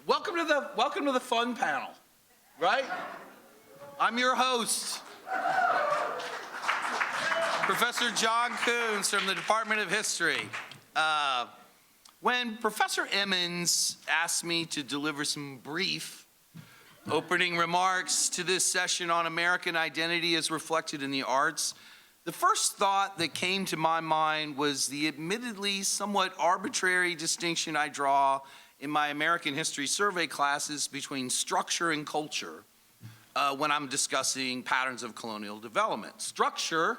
Welcome to the fun panel, right? I'm your host, Professor John Coombs from the Department of History. When Professor Emmons asked me to deliver some brief opening remarks to this session on American identity as reflected in the arts, the first thought that came to my mind was the admittedly somewhat arbitrary distinction I draw in my American history survey classes between structure and culture when I'm discussing patterns of colonial development. Structure,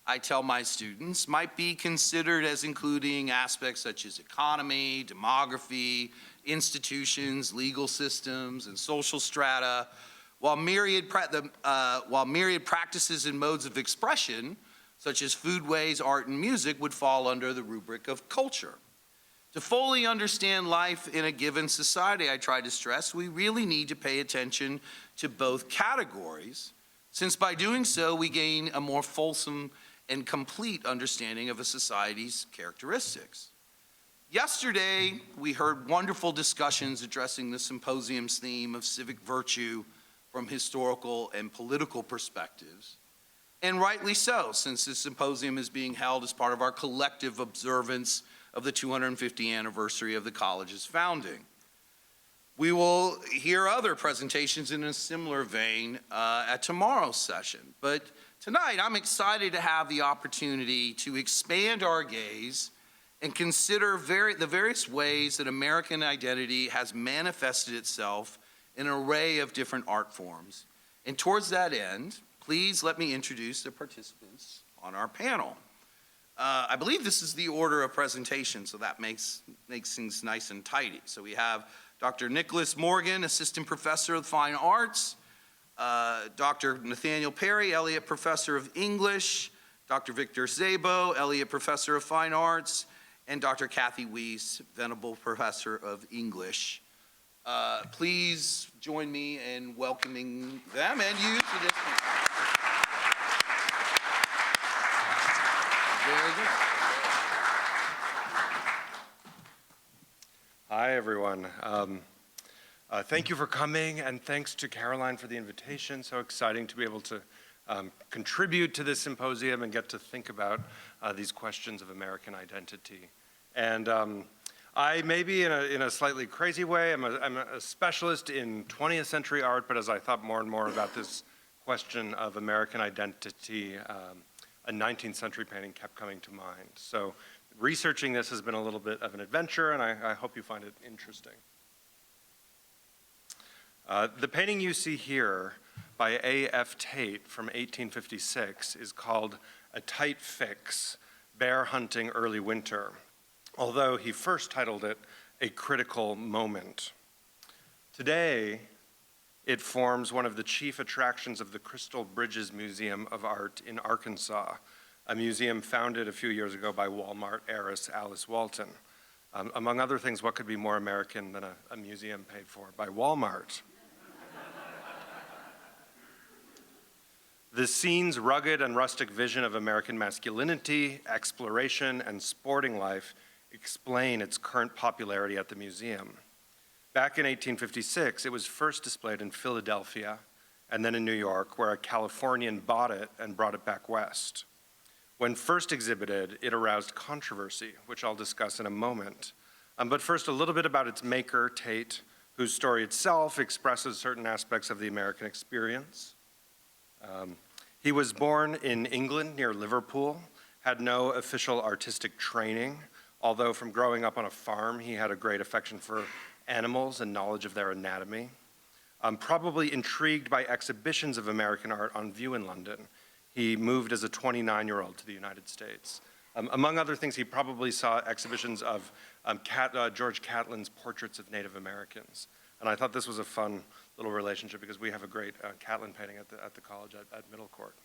I tell my students, might be considered as including aspects such as economy, demography, institutions, legal systems, and social strata, while myriad practices and modes of expression, such as foodways, art, and music, would fall under the rubric of culture. To fully understand life in a given society, I try to stress, we really need to pay attention to both categories, since by doing so, we gain a more fulsome and complete understanding of a society's characteristics. Yesterday, we heard wonderful discussions addressing the symposium's theme of civic virtue from historical and political perspectives, and rightly so, since this symposium is being held as part of our collective observance of the 250th anniversary of the college's founding. We will hear other presentations in a similar vein at tomorrow's session, but tonight I'm excited to have the opportunity to expand our gaze and consider the various ways that American identity has manifested itself in an array of different art forms. And towards that end, please let me introduce the participants on our panel. I believe this is the order of presentation, so that makes things nice and tidy. So we have Dr. Nicholas Morgan, Assistant Professor of Fine Arts, Dr. Nathaniel Perry, Elliott Professor of English, Dr. Victor Szabo, Elliott Professor of Fine Arts, and Dr. Katherine Weese, Venable Professor of English. Please join me in welcoming them and you to this. Very good. Hi, everyone. Thank you for coming, and thanks to Caroline for the invitation. So exciting to be able to contribute to this symposium and get to think about these questions of American identity. And I, maybe in a slightly crazy way, I'm a specialist in 20th century art, but as I thought more and more about this question of American identity, a 19th century painting kept coming to mind. So researching this has been a little bit of an adventure, and I hope you find it interesting. The painting you see here by A.F. Tate from 1856 is called A Tight Fix, Bear Hunting Early Winter, although he first titled it A Critical Moment. Today, it forms one of the chief attractions of the Crystal Bridges Museum of Art in Arkansas, a museum founded a few years ago by Walmart heiress Alice Walton. Among other things, what could be more American than a museum paid for by Walmart? The scene's rugged and rustic vision of American masculinity, exploration, and sporting life explain its current popularity at the museum. Back in 1856, it was first displayed in Philadelphia and then in New York, where a Californian bought it and brought it back west. When first exhibited, it aroused controversy, which I'll discuss in a moment. But first, a little bit about its maker, Tate, whose story itself expresses certain aspects of the American experience. He was born in England near Liverpool, had no official artistic training, although from growing up on a farm, he had a great affection for animals and knowledge of their anatomy. Probably intrigued by exhibitions of American art on view in London, he moved as a 29-year-old to the United States. Among other things, he probably saw exhibitions of George Catlin's portraits of Native Americans. And I thought this was a fun little relationship because we have a great Catlin painting at the college at Middle Court.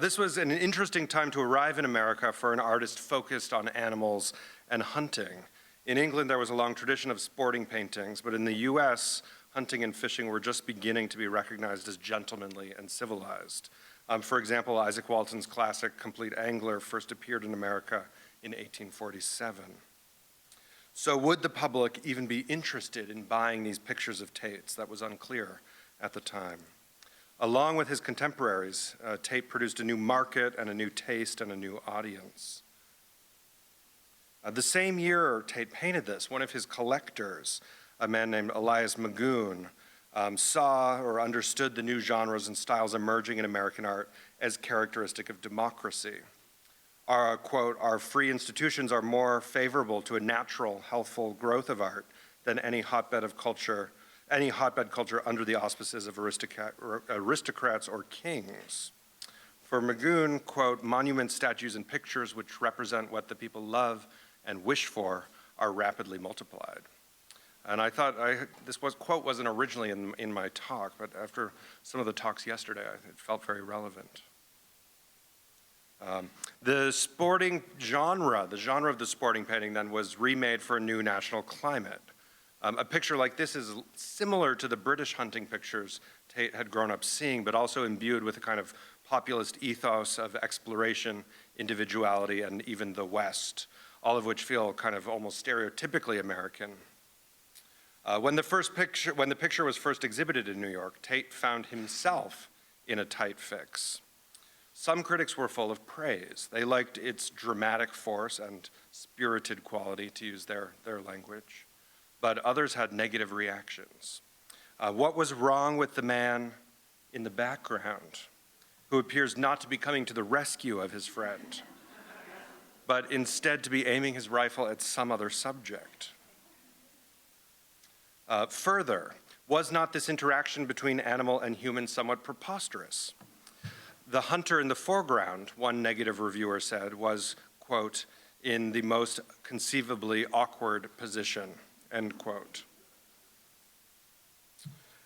This was an interesting time to arrive in America for an artist focused on animals and hunting. In England, there was a long tradition of sporting paintings, but in the US, hunting and fishing were just beginning to be recognized as gentlemanly and civilized. For example, Isaac Walton's classic Complete Angler first appeared in America in 1847. So would the public even be interested in buying these pictures of Tate's? That was unclear at the time. Along with his contemporaries, Tate produced a new market and a new taste and a new audience. The same year Tate painted this, one of his collectors, a man named Elias Magoon, saw or understood the new genres and styles emerging in American art as characteristic of democracy. Our, quote, our free institutions are more favorable to a natural, healthful growth of art than any hotbed culture under the auspices of aristocrats or kings. For Magoon, quote, monuments, statues, and pictures which represent what the people love and wish for are rapidly multiplied. And I thought this quote wasn't originally in my talk, but after some of the talks yesterday, it felt very relevant. The sporting genre, the genre of the sporting painting then was remade for a new national climate. A picture like this is similar to the British hunting pictures Tate had grown up seeing, but also imbued with a kind of populist ethos of exploration, individuality, and even the West, all of which feel kind of almost stereotypically American. When the picture was first exhibited in New York, Tate found himself in a tight fix. Some critics were full of praise. They liked its dramatic force and spirited quality, to use their language, but others had negative reactions. What was wrong with the man in the background, who appears not to be coming to the rescue of his friend, but instead to be aiming his rifle at some other subject? Further, was not this interaction between animal and human somewhat preposterous? The hunter in the foreground, one negative reviewer said, was, quote, in the most conceivably awkward position, end quote.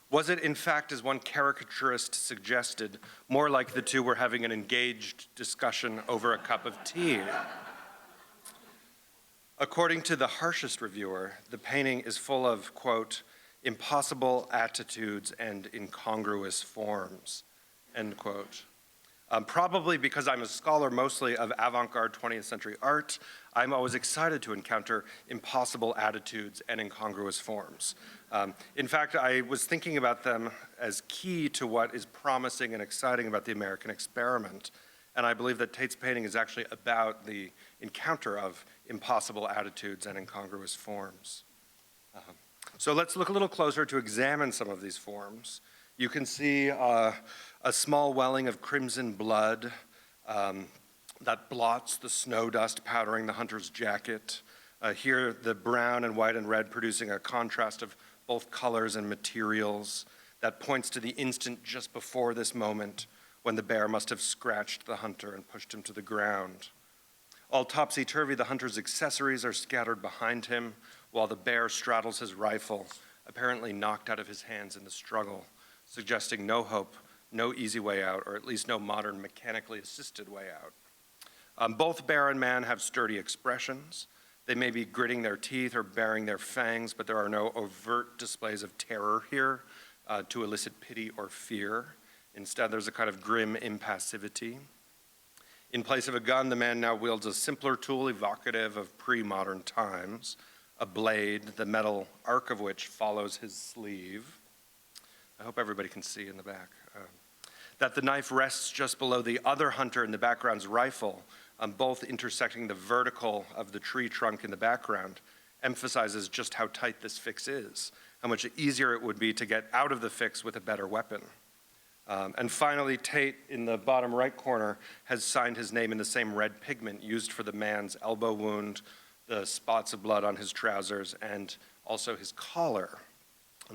Was it, in fact, as one caricaturist suggested, more like the two were having an engaged discussion over a cup of tea? According to the harshest reviewer, the painting is full of, quote, impossible attitudes and incongruous forms, end quote. Probably because I'm a scholar mostly of avant-garde 20th century art, I'm always excited to encounter impossible attitudes and incongruous forms. In fact, I was thinking about them as key to what is promising and exciting about the American experiment. And I believe that Tate's painting is actually about the encounter of impossible attitudes and incongruous forms. So let's look a little closer to examine some of these forms. You can see a small welling of crimson blood that blots the snow dust powdering the hunter's jacket. Here, the brown and white and red producing a contrast of both colors and materials that points to the instant just before this moment when the bear must have scratched the hunter and pushed him to the ground. All topsy-turvy, the hunter's accessories are scattered behind him, while the bear straddles his rifle, apparently knocked out of his hands in the struggle, suggesting no hope, no easy way out, or at least no modern mechanically assisted way out. Both bear and man have sturdy expressions. They may be gritting their teeth or baring their fangs, but there are no overt displays of terror here to elicit pity or fear. Instead, there's a kind of grim impassivity. In place of a gun, the man now wields a simpler tool evocative of pre-modern times, a blade, the metal arc of which follows his sleeve. I hope everybody can see in the back. That the knife rests just below the other hunter in the background's rifle, both intersecting the vertical of the tree trunk in the background, emphasizes just how tight this fix is, how much easier it would be to get out of the fix with a better weapon. And finally, Tate, in the bottom right corner, has signed his name in the same red pigment used for the man's elbow wound, the spots of blood on his trousers, and also his collar.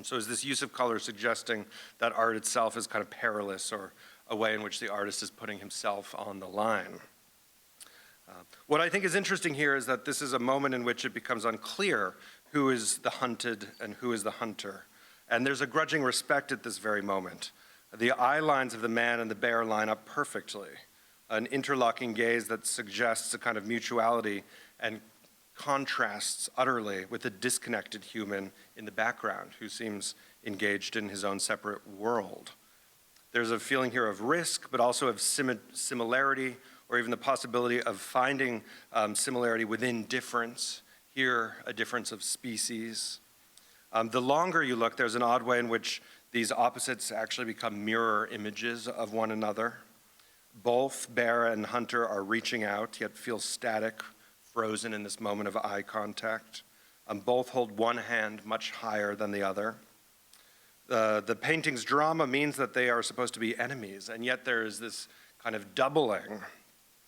So is this use of color suggesting that art itself is kind of perilous, or a way in which the artist is putting himself on the line? What I think is interesting here is that this is a moment in which it becomes unclear who is the hunted and who is the hunter. And there's a grudging respect at this very moment. The eye lines of the man and the bear line up perfectly, an interlocking gaze that suggests a kind of mutuality and contrasts utterly with the disconnected human in the background who seems engaged in his own separate world. There's a feeling here of risk, but also of similarity, or even the possibility of finding similarity within difference. here a difference of species. The longer you look, there's an odd way in which these opposites actually become mirror images of one another. Both bear and hunter are reaching out, yet feel static, frozen in this moment of eye contact. Both hold one hand much higher than the other. The painting's drama means that they are supposed to be enemies, and yet there is this kind of doubling,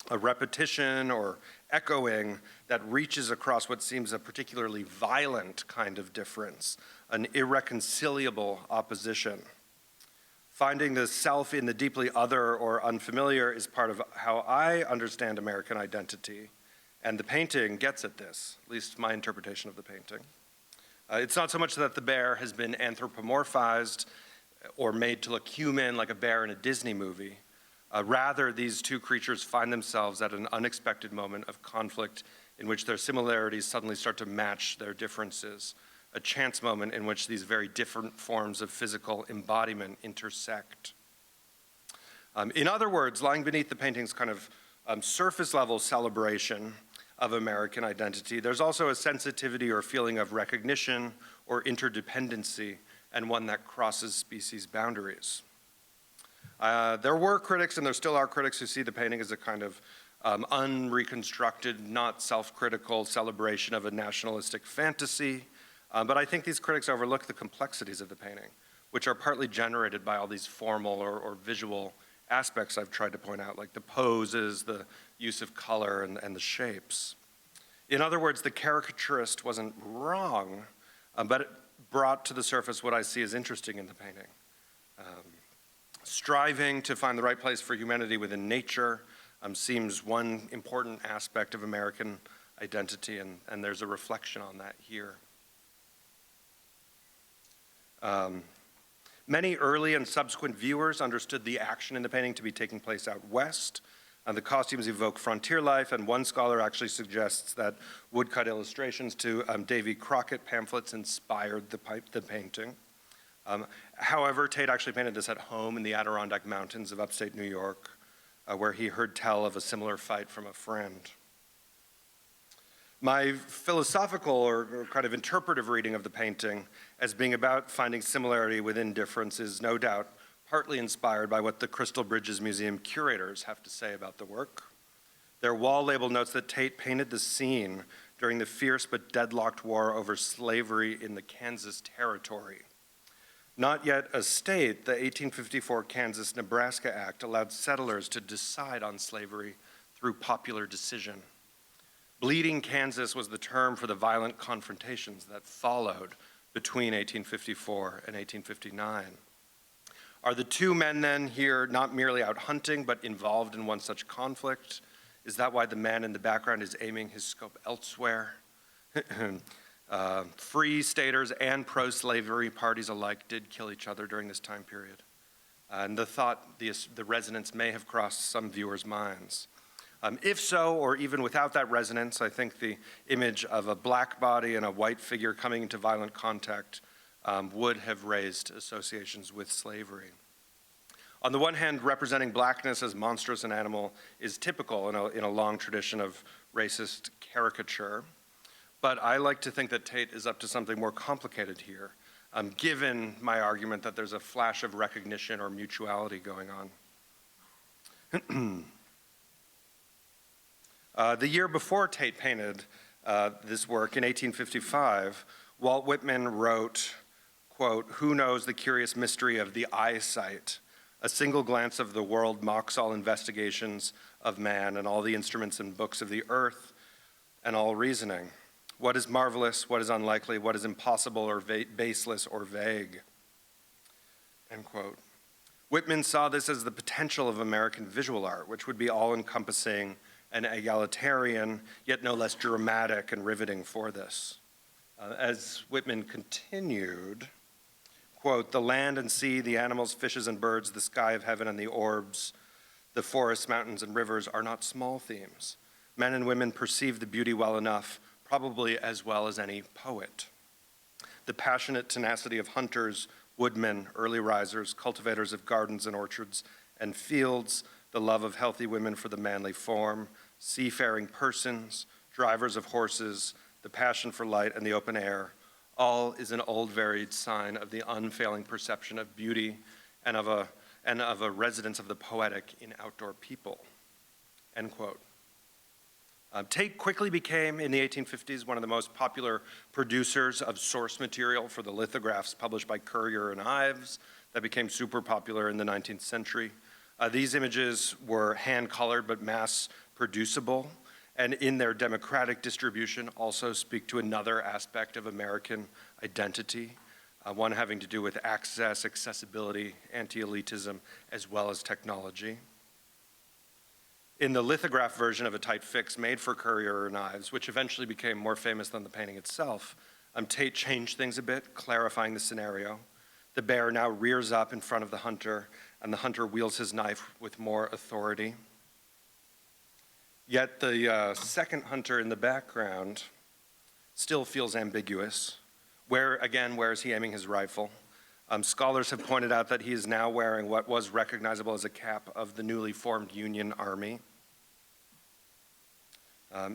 a repetition or echoing that reaches across what seems a particularly violent kind of difference, an irreconcilable opposition. Finding the self in the deeply other or unfamiliar is part of how I understand American identity, and the painting gets at this, at least my interpretation of the painting. It's not so much that the bear has been anthropomorphized or made to look human like a bear in a Disney movie. Rather, these two creatures find themselves at an unexpected moment of conflict in which their similarities suddenly start to match their differences, a chance moment in which these very different forms of physical embodiment intersect. In other words, lying beneath the painting's kind of surface level celebration of American identity, there's also a sensitivity or feeling of recognition or interdependency, and one that crosses species boundaries. There were critics, and there still are critics, who see the painting as a kind of unreconstructed, not self-critical celebration of a nationalistic fantasy. But I think these critics overlook the complexities of the painting, which are partly generated by all these formal or visual aspects I've tried to point out, like the poses, the use of color, and the shapes. In other words, the caricaturist wasn't wrong, but it brought to the surface what I see as interesting in the painting. Striving to find the right place for humanity within nature seems one important aspect of American identity, and there's a reflection on that here. Many early and subsequent viewers understood the action in the painting to be taking place out west. The costumes evoke frontier life, and one scholar actually suggests that woodcut illustrations to Davy Crockett pamphlets inspired the painting. However, Tate actually painted this at home in the Adirondack Mountains of upstate New York, where he heard tell of a similar fight from a friend. My philosophical or kind of interpretive reading of the painting as being about finding similarity within difference is no doubt partly inspired by what the Crystal Bridges Museum curators have to say about the work. Their wall label notes that Tate painted the scene during the fierce but deadlocked war over slavery in the Kansas Territory. Not yet a state, the 1854 Kansas-Nebraska Act allowed settlers to decide on slavery through popular decision. Bleeding Kansas was the term for the violent confrontations that followed between 1854 and 1859. Are the two men then here not merely out hunting, but involved in one such conflict? Is that why the man in the background is aiming his scope elsewhere? Free staters and pro-slavery parties alike did kill each other during this time period. And the thought, the resonance may have crossed some viewers' minds. If so, or even without that resonance, I think the image of a black body and a white figure coming into violent contact would have raised associations with slavery. On the one hand, representing blackness as monstrous and animal is typical in a long tradition of racist caricature, but I like to think that Tate is up to something more complicated here, given my argument that there's a flash of recognition or mutuality going on. The year before Tate painted this work, in 1855, Walt Whitman wrote, quote, "Who knows the curious mystery of the eyesight? A single glance of the world mocks all investigations of man and all the instruments and books of the earth and all reasoning. What is marvelous, what is unlikely, what is impossible or baseless or vague?" End quote. Whitman saw this as the potential of American visual art, which would be all-encompassing and egalitarian, yet no less dramatic and riveting for this. As Whitman continued, quote, "The land and sea, the animals, fishes and birds, the sky of heaven and the orbs, the forests, mountains and rivers are not small themes. Men and women perceive the beauty well enough, probably as well as any poet. The passionate tenacity of hunters, woodmen, early risers, cultivators of gardens and orchards and fields, the love of healthy women for the manly form, seafaring persons, drivers of horses, the passion for light and the open air, all is an old varied sign of the unfailing perception of beauty and of a residence of the poetic in outdoor people, end quote. Tate quickly became, in the 1850s, one of the most popular producers of source material for the lithographs published by Currier and Ives that became super popular in the 19th century. These images were hand-colored but mass-producible, and in their democratic distribution also speak to another aspect of American identity, one having to do with access, accessibility, anti-elitism, as well as technology. In the lithograph version of A Tight Fix made for Currier and Ives, which eventually became more famous than the painting itself, Tate changed things a bit, clarifying the scenario. The bear now rears up in front of the hunter, and the hunter wields his knife with more authority. Yet the second hunter in the background still feels ambiguous. Where is he aiming his rifle? Scholars have pointed out that he is now wearing what was recognizable as a cap of the newly formed Union Army.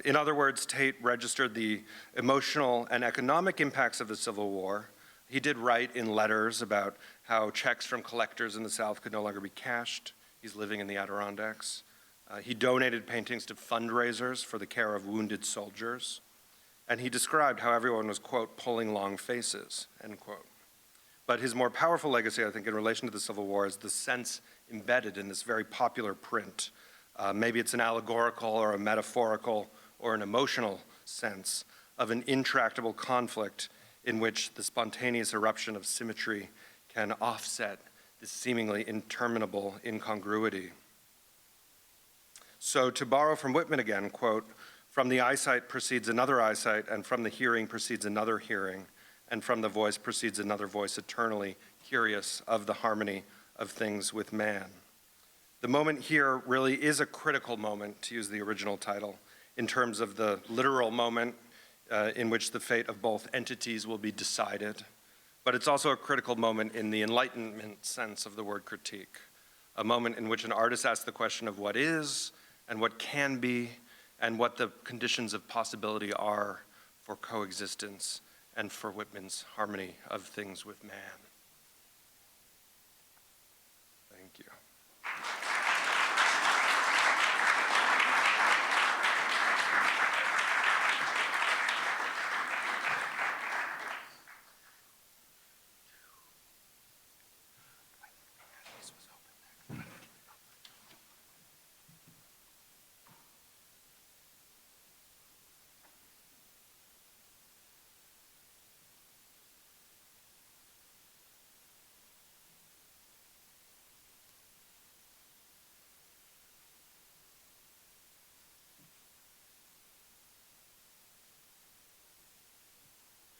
In other words, Tate registered the emotional and economic impacts of the Civil War. He did write in letters about how checks from collectors in the South could no longer be cashed. He's living in the Adirondacks. He donated paintings to fundraisers for the care of wounded soldiers. And he described how everyone was, quote, pulling long faces, end quote. But his more powerful legacy, I think, in relation to the Civil War is the sense embedded in this very popular print. Maybe it's an allegorical or a metaphorical or an emotional sense of an intractable conflict in which the spontaneous eruption of symmetry can offset this seemingly interminable incongruity. So to borrow from Whitman again, quote, from the eyesight proceeds another eyesight, and from the hearing proceeds another hearing, and from the voice proceeds another voice, eternally curious of the harmony of things with man. The moment here really is a critical moment, to use the original title, in terms of the literal moment in which the fate of both entities will be decided, but it's also a critical moment in the Enlightenment sense of the word critique, a moment in which an artist asks the question of what is and what can be and what the conditions of possibility are for coexistence and for Whitman's harmony of things with man. Thank you.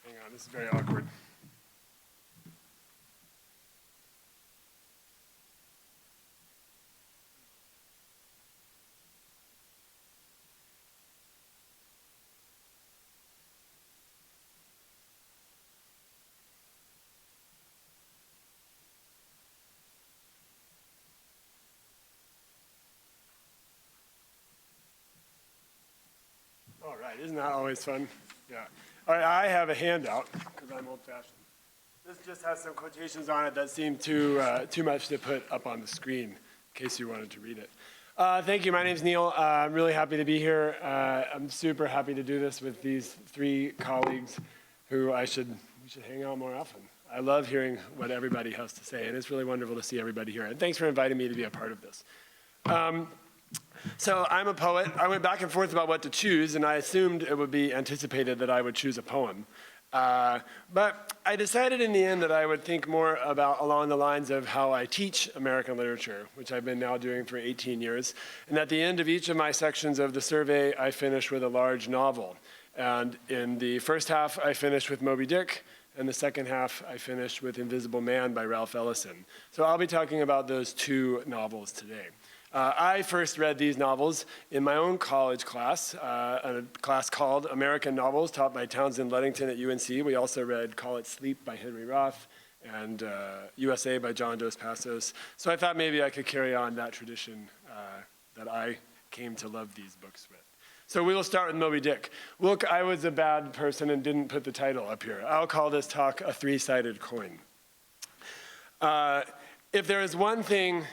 Hang on, this is very awkward. All right, isn't that always fun? Yeah. All right, I have a handout because I'm old-fashioned. This just has some quotations on it that seem too much to put up on the screen in case you wanted to read it. Thank you. My name's Neil. I'm really happy to be here. I'm super happy to do this with these three colleagues who we should hang out more often. I love hearing what everybody has to say, and it's really wonderful to see everybody here. And thanks for inviting me to be a part of this. So I'm a poet. I went back and forth about what to choose, and I assumed it would be anticipated that I would choose a poem. But I decided in the end that I would think more about along the lines of how I teach American literature, which I've been now doing for 18 years. And at the end of each of my sections of the survey, I finish with a large novel. And in the first half, I finished with Moby Dick, and the second half, I finished with Invisible Man by Ralph Ellison. So I'll be talking about those two novels today. I first read these novels in my own college class, a class called American Novels, taught by Townsend Ludington at UNC. We also read Call It Sleep by Henry Roth and USA by John Dos Passos. So I thought maybe I could carry on that tradition that I came to love these books with. So we will start with Moby Dick. Look, I was a bad person and didn't put the title up here. I'll call this talk a three-sided coin. If there is one thing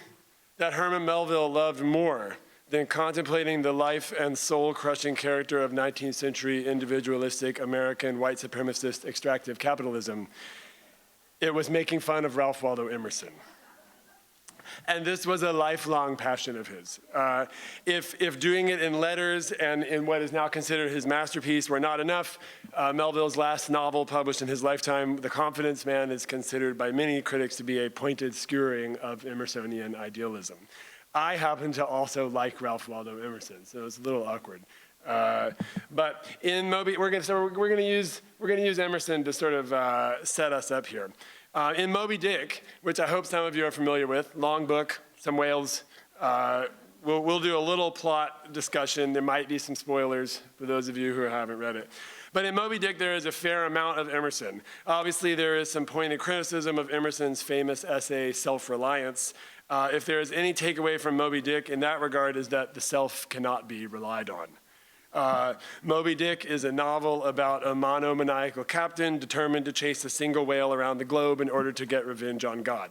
that Herman Melville loved more than contemplating the life and soul-crushing character of 19th century individualistic American white supremacist extractive capitalism, it was making fun of Ralph Waldo Emerson. And this was a lifelong passion of his. If doing it in letters and in what is now considered his masterpiece were not enough, Melville's last novel published in his lifetime, The Confidence Man, is considered by many critics to be a pointed skewering of Emersonian idealism. I happen to also like Ralph Waldo Emerson, so it's a little awkward. But in Moby, we're going to use Emerson to sort of set us up here. In Moby Dick, which I hope some of you are familiar with, long book, some whales. We'll do a little plot discussion. There might be some spoilers for those of you who haven't read it. But in Moby Dick, there is a fair amount of Emerson. Obviously, there is some pointed criticism of Emerson's famous essay, Self-Reliance. If there is any takeaway from Moby Dick in that regard, is that the self cannot be relied on. Moby Dick is a novel about a monomaniacal captain determined to chase a single whale around the globe in order to get revenge on God,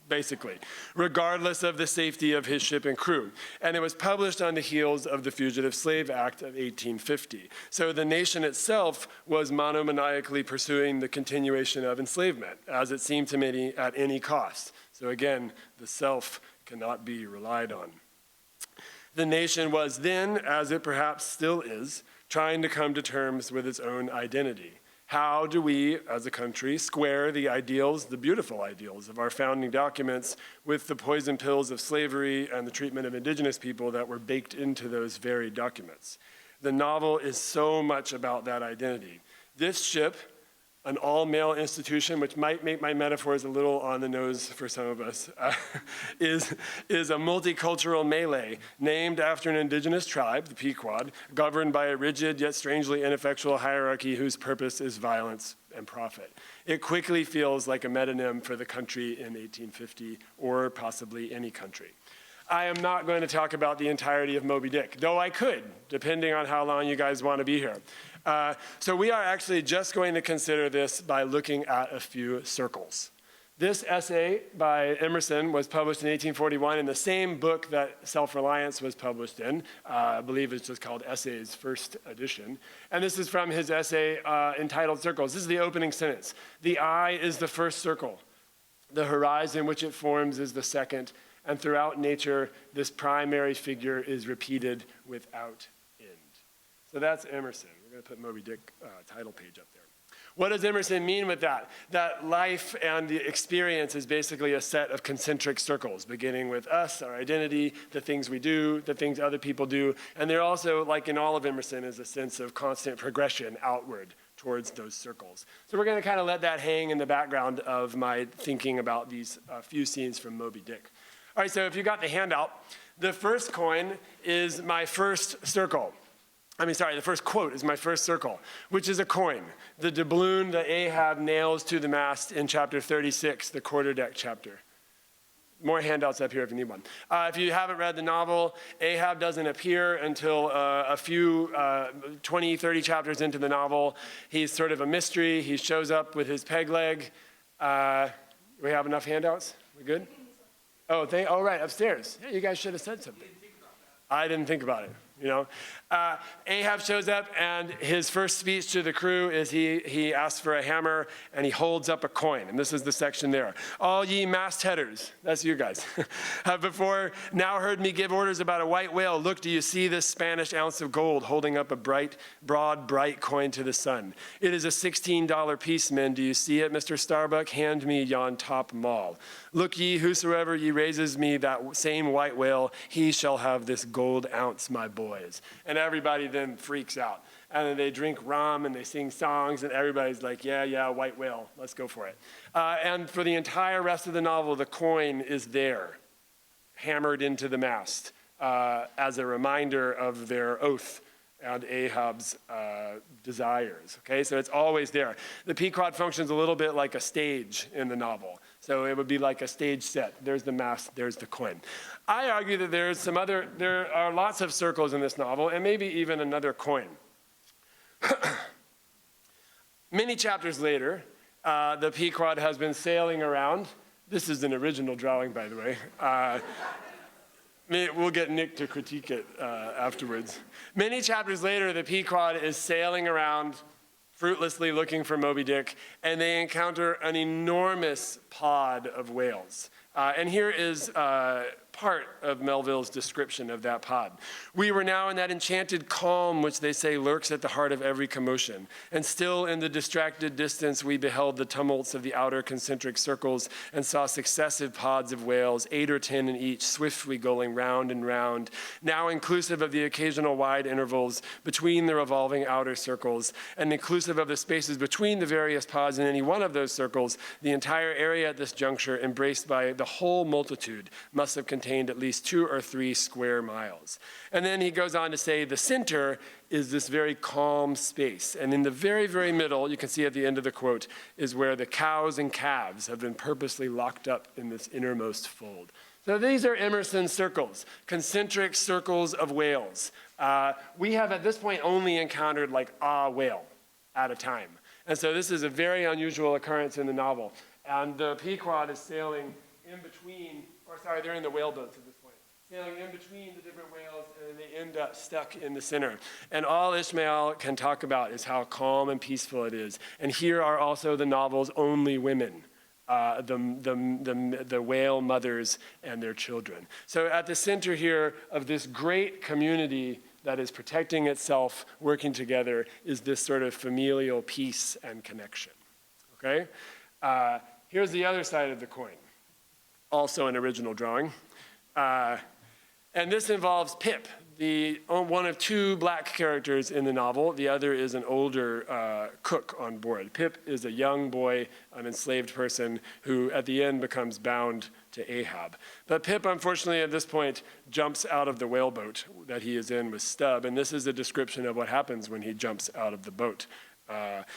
basically, regardless of the safety of his ship and crew. And it was published on the heels of the Fugitive Slave Act of 1850. So the nation itself was monomaniacally pursuing the continuation of enslavement, as it seemed to many at any cost. So again, the self cannot be relied on. The nation was then, as it perhaps still is, trying to come to terms with its own identity. How do we, as a country, square the ideals, the beautiful ideals of our founding documents with the poison pills of slavery and the treatment of indigenous people that were baked into those very documents? The novel is so much about that identity. This ship, an all-male institution, which might make my metaphors a little on the nose for some of us, is a multicultural melee named after an indigenous tribe, the Pequod, governed by a rigid yet strangely ineffectual hierarchy whose purpose is violence and profit. It quickly feels like a metonym for the country in 1850, or possibly any country. I am not going to talk about the entirety of Moby Dick, though I could, depending on how long you guys want to be here. So we are actually just going to consider this by looking at a few circles. This essay by Emerson was published in 1841 in the same book that Self-Reliance was published in. I believe it's just called Essays, first edition. And this is from his essay entitled Circles. This is the opening sentence. The eye is the first circle. The horizon which it forms is the second. And throughout nature, this primary figure is repeated without end. So that's Emerson. We're going to put Moby Dick title page up there. What does Emerson mean with that? That life and the experience is basically a set of concentric circles, beginning with us, our identity, the things we do, the things other people do. And there also, like in all of Emerson, is a sense of constant progression outward towards those circles. So we're going to kind of let that hang in the background of my thinking about these few scenes from Moby Dick. All right, so if you got the handout, the first coin is my first circle. The first quote is my first circle, which is a coin, the doubloon that Ahab nails to the mast in chapter 36, the quarterdeck chapter. More handouts up here if you need one. If you haven't read the novel, Ahab doesn't appear until a few 20, 30 chapters into the novel. He's sort of a mystery. He shows up with his peg leg. We have enough handouts? We good? Oh, right, upstairs. Yeah, you guys should have said something. I didn't think about it, you know. Ahab shows up, and his first speech to the crew is he asks for a hammer, and he holds up a coin. And this is the section there. All ye mastheaders, that's you guys, have before now heard me give orders about a white whale. Look, do you see this Spanish ounce of gold holding up a broad, bright coin to the sun? It is a $16 piece, men. Do you see it, Mr. Starbuck? Hand me yon top maul. Look ye, whosoever ye raises me that same white whale, he shall have this gold ounce, my boys. And everybody then freaks out. And then they drink rum and they sing songs, and everybody's like, yeah, white whale, let's go for it. And for the entire rest of the novel, the coin is there, hammered into the mast, as a reminder of their oath and Ahab's desires. Okay, so it's always there. The Pequod functions a little bit like a stage in the novel. So it would be like a stage set. There's the mask, there's the coin. I argue that there are lots of circles in this novel, and maybe even another coin. Many chapters later, the Pequod has been sailing around. This is an original drawing, by the way. We'll get Nick to critique it afterwards. Many chapters later, the Pequod is sailing around fruitlessly looking for Moby Dick, and they encounter an enormous pod of whales. And here is part of Melville's description of that pod. We were now in that enchanted calm which they say lurks at the heart of every commotion. And still in the distracted distance we beheld the tumults of the outer concentric circles and saw successive pods of whales, 8 or 10 in each, swiftly going round and round, now inclusive of the occasional wide intervals between the revolving outer circles, and inclusive of the spaces between the various pods in any one of those circles. The entire area at this juncture, embraced by the whole multitude, must have contained at least 2 or 3 square miles. And then he goes on to say the center is this very calm space. And in the very, very middle, you can see at the end of the quote, is where the cows and calves have been purposely locked up in this innermost fold. So these are Emerson's circles, concentric circles of whales. We have at this point only encountered like a whale at a time. And so this is a very unusual occurrence in the novel. And the Pequod is sailing in between, they're in the whale boats at this point, sailing in between the different whales, and they end up stuck in the center. And all Ishmael can talk about is how calm and peaceful it is. And here are also the novel's only women, the whale mothers and their children. So at the center here of this great community that is protecting itself, working together, is this sort of familial peace and connection, okay? Here's the other side of the coin. Also an original drawing. And this involves Pip, one of 2 black characters in the novel. The other is an older cook on board. Pip is a young boy, an enslaved person, who at the end becomes bound to Ahab. But Pip, unfortunately, at this point, jumps out of the whaleboat that he is in with Stubb, and this is a description of what happens when he jumps out of the boat.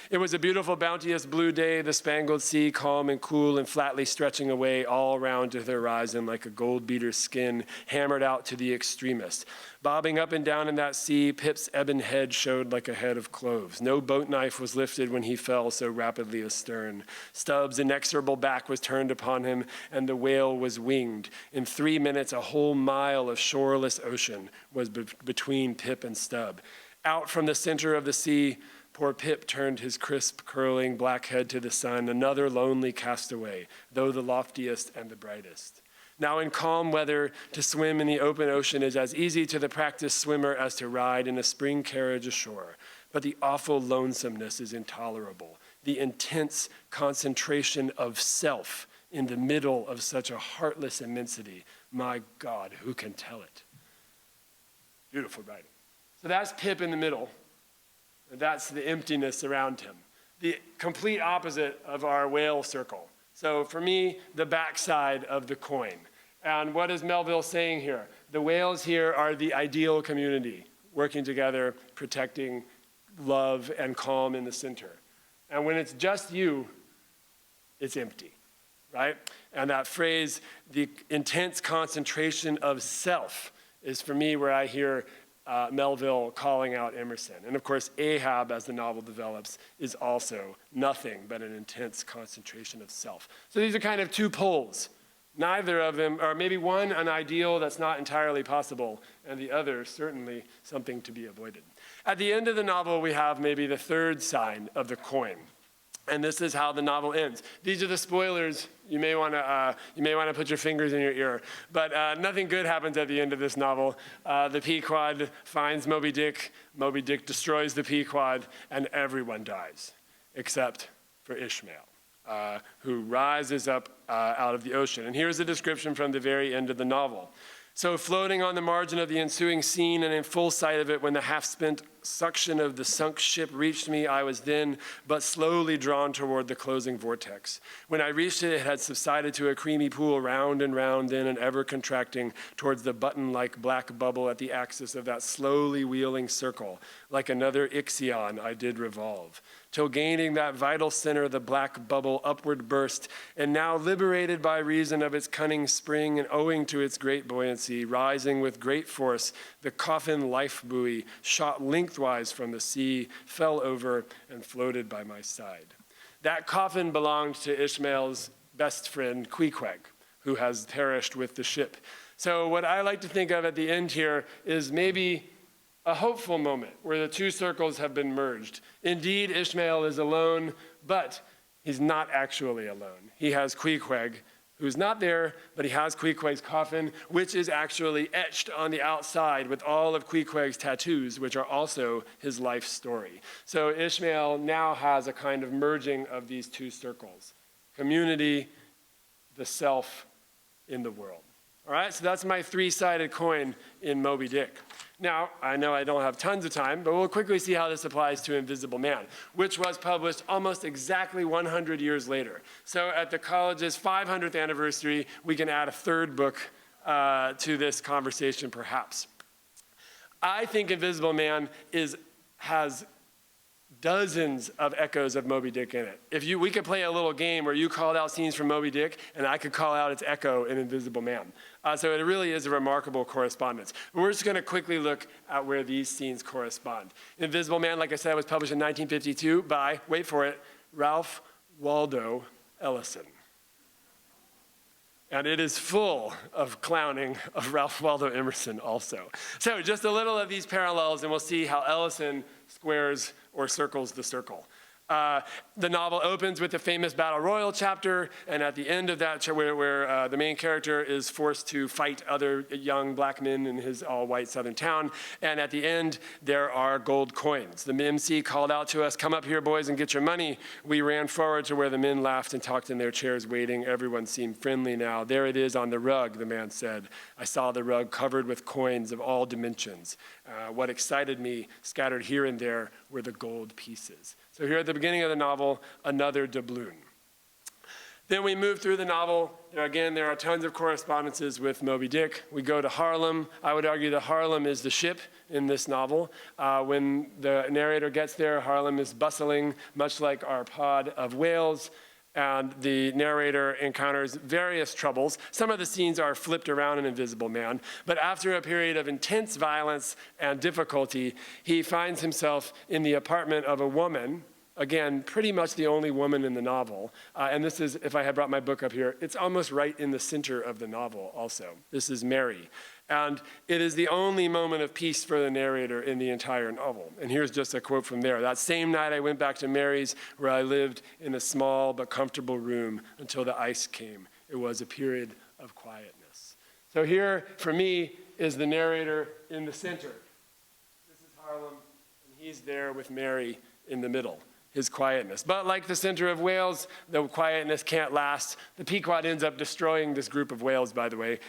It was a beautiful, bounteous blue day, the spangled sea calm and cool and flatly stretching away all around to the horizon like a gold beater's skin hammered out to the extremist. Bobbing up and down in that sea, Pip's ebon head showed like a head of cloves. No boat knife was lifted when he fell so rapidly astern. Stubb's inexorable back was turned upon him, and the whale was winged. In 3 minutes, a whole mile of shoreless ocean was between Pip and Stubb. Out from the center of the sea, poor Pip turned his crisp, curling black head to the sun, another lonely castaway, though the loftiest and the brightest. Now in calm weather, to swim in the open ocean is as easy to the practiced swimmer as to ride in a spring carriage ashore. But the awful lonesomeness is intolerable. The intense concentration of self in the middle of such a heartless immensity. My God, who can tell it? Beautiful writing. So that's Pip in the middle. That's the emptiness around him. The complete opposite of our whale circle. So for me, the backside of the coin. And what is Melville saying here? The whales here are the ideal community, working together, protecting love and calm in the center. And when it's just you, it's empty, right? And that phrase, the intense concentration of self, is for me where I hear Melville calling out Emerson. And of course, Ahab, as the novel develops, is also nothing but an intense concentration of self. So these are kind of 2 poles. Neither of them, or maybe one an ideal that's not entirely possible, and the other certainly something to be avoided. At the end of the novel, we have maybe the 3rd side of the coin. And this is how the novel ends. These are the spoilers. You may want to put your fingers in your ear. But nothing good happens at the end of this novel. The Pequod finds Moby Dick. Moby Dick destroys the Pequod, and everyone dies, except for Ishmael, who rises up out of the ocean. And here's a description from the very end of the novel. So floating on the margin of the ensuing scene and in full sight of it when the half-spent suction of the sunk ship reached me, I was then but slowly drawn toward the closing vortex. When I reached it, it had subsided to a creamy pool, round and round then and ever contracting towards the button-like black bubble at the axis of that slowly wheeling circle. Like another Ixion, I did revolve, till gaining that vital center, the black bubble upward burst, and now liberated by reason of its cunning spring and owing to its great buoyancy, rising with great force, the coffin life buoy shot lengthwise from the sea, fell over, and floated by my side. That coffin belonged to Ishmael's best friend, Queequeg, who has perished with the ship. So what I like to think of at the end here is maybe a hopeful moment where the two circles have been merged. Indeed, Ishmael is alone, but he's not actually alone. He has Queequeg, who's not there, but he has Queequeg's coffin, which is actually etched on the outside with all of Queequeg's tattoos, which are also his life story. So Ishmael now has a kind of merging of these two circles: community, the self, in the world. All right, so that's my three-sided coin in Moby Dick. Now, I know I don't have tons of time, but we'll quickly see how this applies to Invisible Man, which was published almost exactly 100 years later. So at the college's 500th anniversary, we can add a third book to this conversation, perhaps. I think Invisible Man has dozens of echoes of Moby Dick in it. We could play a little game where you called out scenes from Moby Dick, and I could call out its echo in Invisible Man. So it really is a remarkable correspondence. But we're just going to quickly look at where these scenes correspond. Invisible Man, like I said, was published in 1952 by, wait for it, Ralph Waldo Ellison. And it is full of clowning of Ralph Waldo Emerson also. So just a little of these parallels, and we'll see how Ellison squares or circles the circle. The novel opens with the famous Battle Royal chapter, and at the end of that, where the main character is forced to fight other young black men in his all-white southern town, and at the end, there are gold coins. The MC called out to us, "Come up here, boys, and get your money." We ran forward to where the men laughed and talked in their chairs, waiting. Everyone seemed friendly now. "There it is on the rug," the man said. I saw the rug covered with coins of all dimensions. What excited me, scattered here and there, were the gold pieces. So here at the beginning of the novel, another doubloon. Then we move through the novel. There are tons of correspondences with Moby Dick. We go to Harlem. I would argue that Harlem is the ship in this novel. When the narrator gets there, Harlem is bustling, much like our pod of whales. And the narrator encounters various troubles. Some of the scenes are flipped around in Invisible Man, but after a period of intense violence and difficulty, he finds himself in the apartment of a woman, again, pretty much the only woman in the novel. And this is, if I had brought my book up here, it's almost right in the center of the novel also. This is Mary. And it is the only moment of peace for the narrator in the entire novel. And here's just a quote from there. "That same night I went back to Mary's, where I lived in a small but comfortable room until the ice came. It was a period of quietness." So here, for me, is the narrator in the center. This is Harlem, and he's there with Mary in the middle. His quietness. But like the center of whales, the quietness can't last. The Pequod ends up destroying this group of whales, by the way.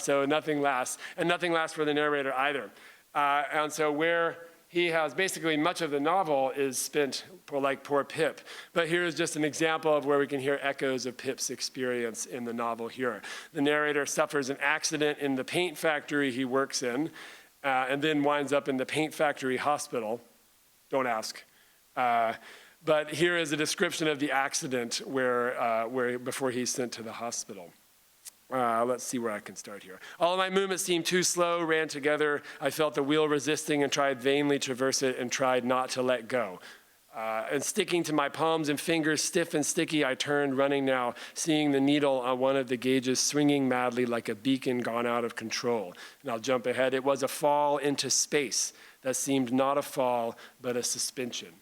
So nothing lasts. And nothing lasts for the narrator either. And so where he has basically much of the novel is spent like poor Pip. But here's just an example of where we can hear echoes of Pip's experience in the novel here. The narrator suffers an accident in the paint factory he works in, and then winds up in the paint factory hospital. Don't ask. But here is a description of the accident where before he's sent to the hospital. Let's see where I can start here. "All of my movements seemed too slow, ran together. I felt the wheel resisting and tried vainly to traverse it and tried not to let go. And sticking to my palms and fingers, stiff and sticky, I turned, running now, seeing the needle on one of the gauges swinging madly like a beacon gone out of control." And I'll jump ahead. "It was a fall into space that seemed not a fall, but a suspension."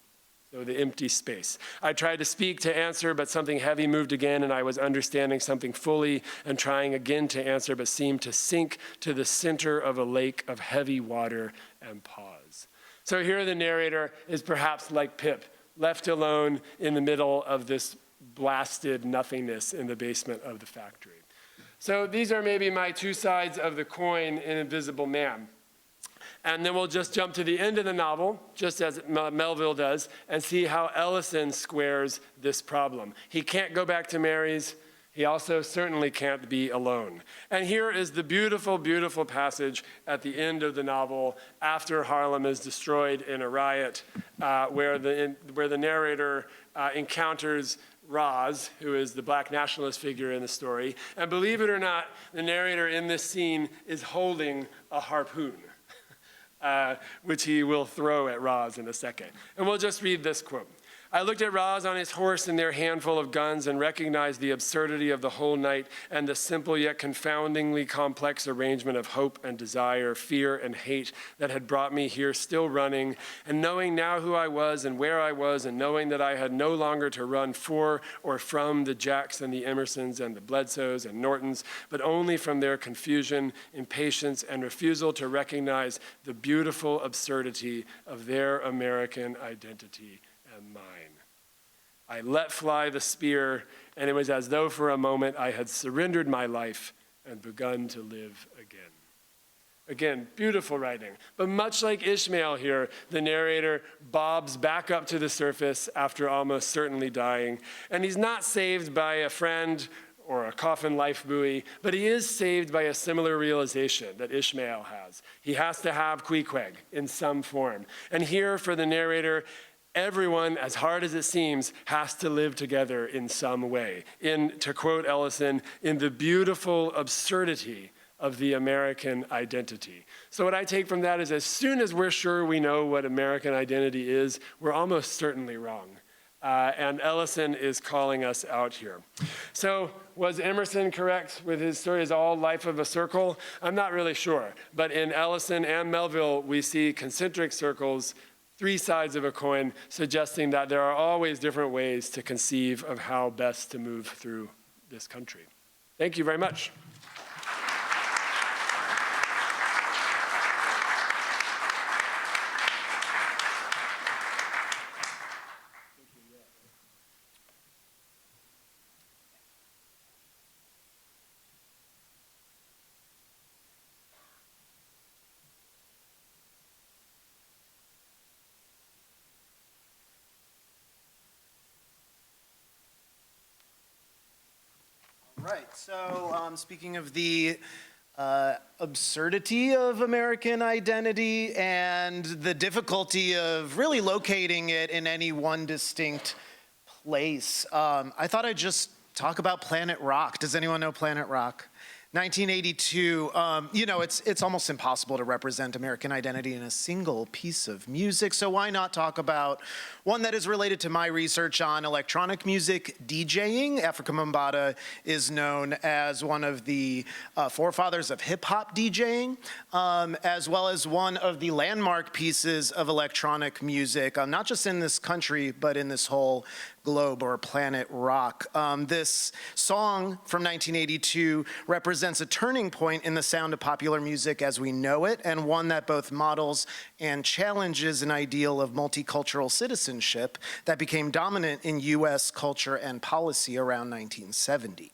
So the empty space. "I tried to speak, to answer, but something heavy moved again, and I was understanding something fully and trying again to answer, but seemed to sink to the center of a lake of heavy water and pause." So here the narrator is perhaps like Pip, left alone in the middle of this blasted nothingness in the basement of the factory. So these are maybe my two sides of the coin in Invisible Man. And then we'll just jump to the end of the novel, just as Melville does, and see how Ellison squares this problem. He can't go back to Mary's. He also certainly can't be alone. And here is the beautiful, beautiful passage at the end of the novel after Harlem is destroyed in a riot, where the narrator encounters Roz, who is the black nationalist figure in the story. And believe it or not, the narrator in this scene is holding a harpoon, which he will throw at Roz in a second. And we'll just read this quote. I looked at Roz on his horse and their handful of guns and recognized the absurdity of the whole night and the simple yet confoundingly complex arrangement of hope and desire, fear and hate that had brought me here still running. And knowing now who I was and where I was, and knowing that I had no longer to run for or from the Jacks and the Emersons and the Bledsoes and Nortons, but only from their confusion, impatience, and refusal to recognize the beautiful absurdity of their American identity and mine. I let fly the spear, and it was as though for a moment I had surrendered my life and begun to live again. Again, beautiful writing. But much like Ishmael here, the narrator bobs back up to the surface after almost certainly dying. And he's not saved by a friend or a coffin life buoy, but he is saved by a similar realization that Ishmael has. He has to have Queequeg in some form. And here for the narrator, everyone, as hard as it seems, has to live together in some way. To quote Ellison, in the beautiful absurdity of the American identity. So what I take from that is as soon as we're sure we know what American identity is, we're almost certainly wrong. And Ellison is calling us out here. So was Emerson correct with his story is all life of a circle? I'm not really sure. But in Ellison and Melville, we see concentric circles, three sides of a coin, suggesting that there are always different ways to conceive of how best to move through this country. Thank you very much. Right, so speaking of the absurdity of American identity and the difficulty of really locating it in any one distinct place, I thought I'd just talk about Planet Rock. Does anyone know Planet Rock? 1982, it's almost impossible to represent American identity in a single piece of music, so why not talk about one that is related to my research on electronic music DJing. Afrika Bambaataa is known as one of the forefathers of hip-hop DJing, as well as one of the landmark pieces of electronic music, not just in this country, but in this whole globe or planet rock. This song from 1982 represents a turning point in the sound of popular music as we know it, and one that both models and challenges an ideal of multicultural citizenship that became dominant in US culture and policy around 1970.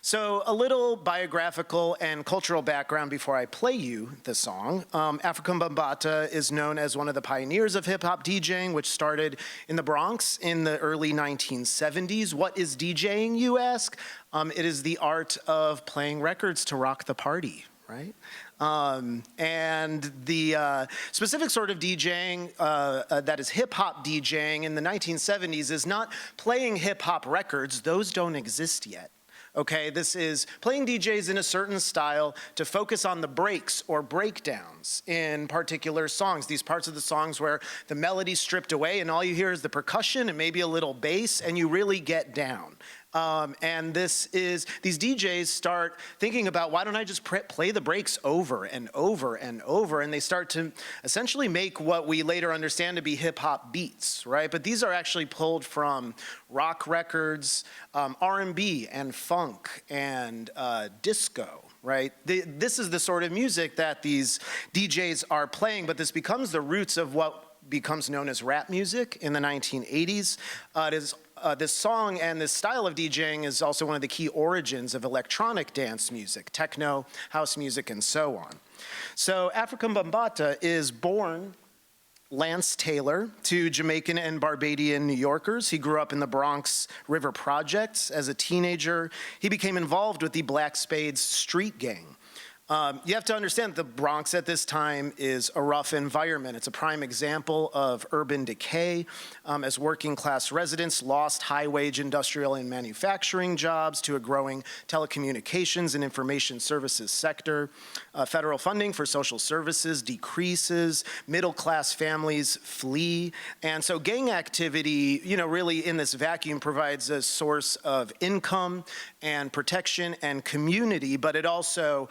So a little biographical and cultural background before I play you the song. Afrika Bambaataa is known as one of the pioneers of hip-hop DJing, which started in the Bronx in the early 1970s. What is DJing, you ask? It is the art of playing records to rock the party, right? And the specific sort of DJing that is hip-hop DJing in the 1970s is not playing hip-hop records. Those don't exist yet. Okay, this is playing DJs in a certain style to focus on the breaks or breakdowns in particular songs. These parts of the songs where the melody's stripped away and all you hear is the percussion and maybe a little bass and you really get down. And these DJs start thinking about, why don't I just play the breaks over and over and over? And they start to essentially make what we later understand to be hip-hop beats, right? But these are actually pulled from rock records, R&B and funk and disco, right? This is the sort of music that these DJs are playing, but this becomes the roots of what becomes known as rap music in the 1980s. This song and this style of DJing is also one of the key origins of electronic dance music, techno, house music, and so on. So Afrika Bambaataa is born Lance Taylor to Jamaican and Barbadian New Yorkers. He grew up in the Bronx River Projects. As a teenager, he became involved with the Black Spades street gang. You have to understand the Bronx at this time is a rough environment. It's a prime example of urban decay as working class residents lost high-wage industrial and manufacturing jobs to a growing telecommunications and information services sector. Federal funding for social services decreases, middle-class families flee, and so gang activity, really in this vacuum provides a source of income and protection and community, but it also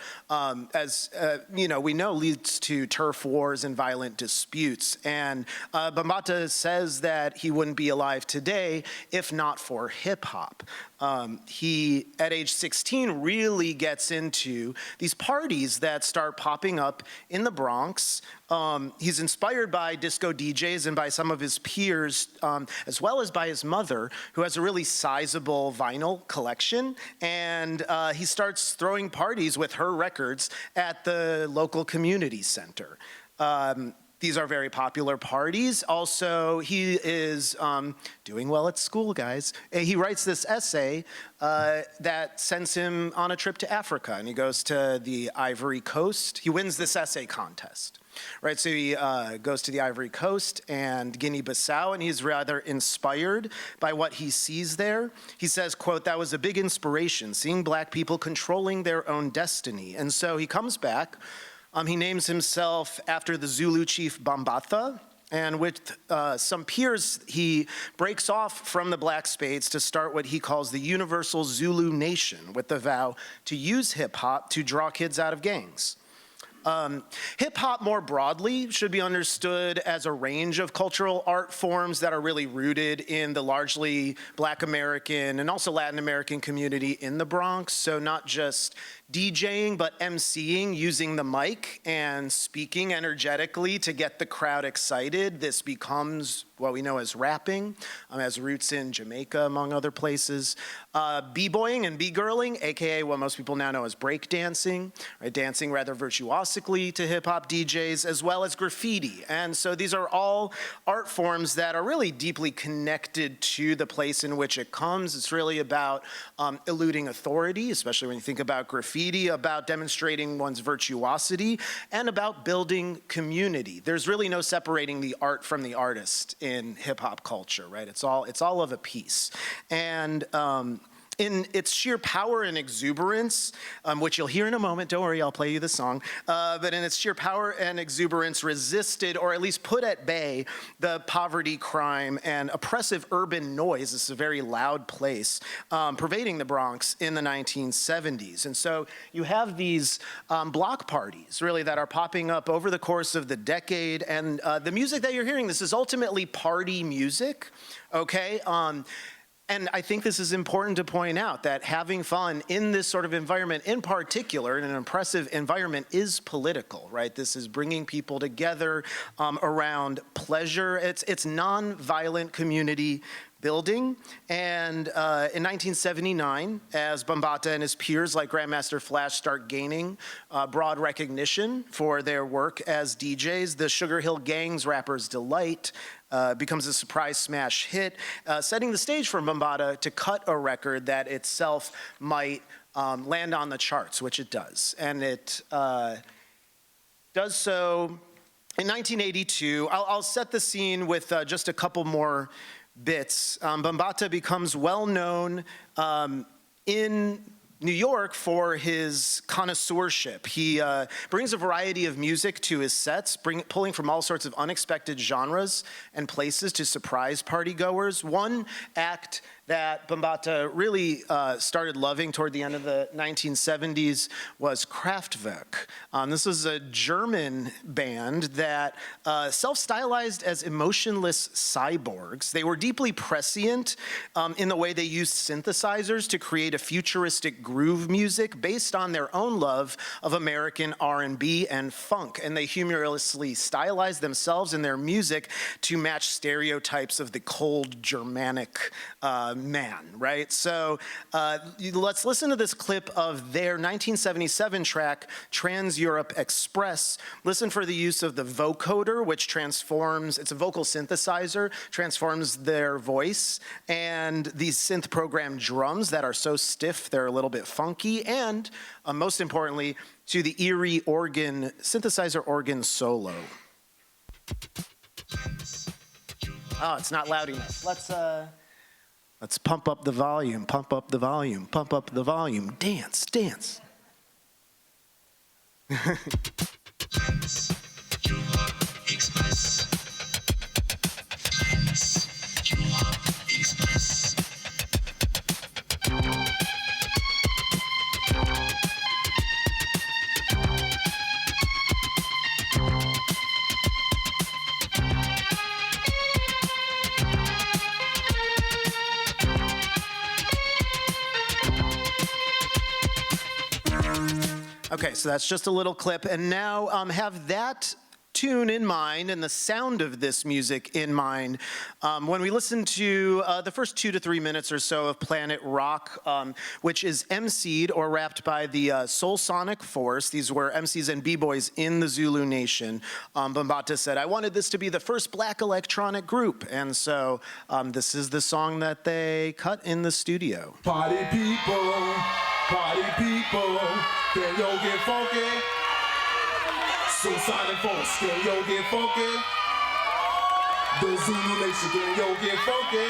we know, leads to turf wars and violent disputes. And Bambaataa says that he wouldn't be alive today if not for hip hop. He, at age 16, really gets into these parties that start popping up in the Bronx. He's inspired by disco DJs and by some of his peers, as well as by his mother, who has a really sizable vinyl collection. And he starts throwing parties with her records at the local community center. These are very popular parties. Also, he is doing well at school, guys. He writes this essay that sends him on a trip to Africa, and he goes to the Ivory Coast. He wins this essay contest, right? So he goes to the Ivory Coast and Guinea-Bissau, and he's rather inspired by what he sees there. He says, quote, "That was a big inspiration, seeing Black people controlling their own destiny." And so he comes back. He names himself after the Zulu chief Bambaataa, and with some peers, he breaks off from the Black Spades to start what he calls the Universal Zulu Nation, with the vow to use hip-hop to draw kids out of gangs. Hip-hop more broadly should be understood as a range of cultural art forms that are really rooted in the largely Black American and also Latin American community in the Bronx. So not just DJing, but MCing, using the mic and speaking energetically to get the crowd excited. This becomes what we know as rapping, has roots in Jamaica, among other places. B-boying and B-girling, AKA what most people now know as breakdancing, right? Dancing rather virtuosically to hip-hop DJs, as well as graffiti. And so these are all art forms that are really deeply connected to the place in which it comes. It's really about eluding authority, especially when you think about graffiti, about demonstrating one's virtuosity, and about building community. There's really no separating the art from the artist in hip-hop culture, right? It's all of a piece. And in its sheer power and exuberance, which you'll hear in a moment, don't worry, I'll play you the song, but in its sheer power and exuberance resisted, or at least put at bay, the poverty, crime, and oppressive urban noise. This is a very loud place, pervading the Bronx in the 1970s. And so you have these block parties, really, that are popping up over the course of the decade, and the music that you're hearing, this is ultimately party music, okay? And I think this is important to point out, that having fun in this sort of environment, in particular, in an oppressive environment, is political, right? This is bringing people together around pleasure. It's non-violent community building. And in 1979, as Bambaataa and his peers like Grandmaster Flash start gaining broad recognition for their work as DJs, the Sugar Hill Gang's Rapper's Delight becomes a surprise smash hit, setting the stage for Bambaataa to cut a record that itself might land on the charts, which it does. And it does so in 1982. I'll set the scene with just a couple more bits. Bambaataa becomes well known in New York for his connoisseurship. He brings a variety of music to his sets, pulling from all sorts of unexpected genres and places to surprise partygoers. One act that Bambaataa really started loving toward the end of the 1970s was Kraftwerk. This was a German band that self-stylized as emotionless cyborgs. They were deeply prescient in the way they used synthesizers to create a futuristic groove music based on their own love of American R&B and funk. And they humorously stylized themselves and their music to match stereotypes of the cold Germanic man, right? So let's listen to this clip of their 1977 track, Trans-Europe Express. Listen for the use of the vocoder, which transforms, it's a vocal synthesizer, transforms their voice, and these synth-programmed drums that are so stiff they're a little bit funky, and most importantly, to the eerie organ, synthesizer organ solo. Oh, it's not loud enough. Let's pump up the volume, pump up the volume, pump up the volume. Dance, dance. Okay, so that's just a little clip, and now have that tune in mind and the sound of this music in mind when we listen to the first 2 to 3 minutes or so of Planet Rock, which is emceed or rapped by the Soul Sonic Force. These were MCs and B-boys in the Zulu Nation. Bambaataa said, I wanted this to be the first black electronic group, and so this is the song that they cut in the studio. Party people, can yo get funky? Soul Sonic Force, can yo get funky? The Zulu Nation, can yo get funky?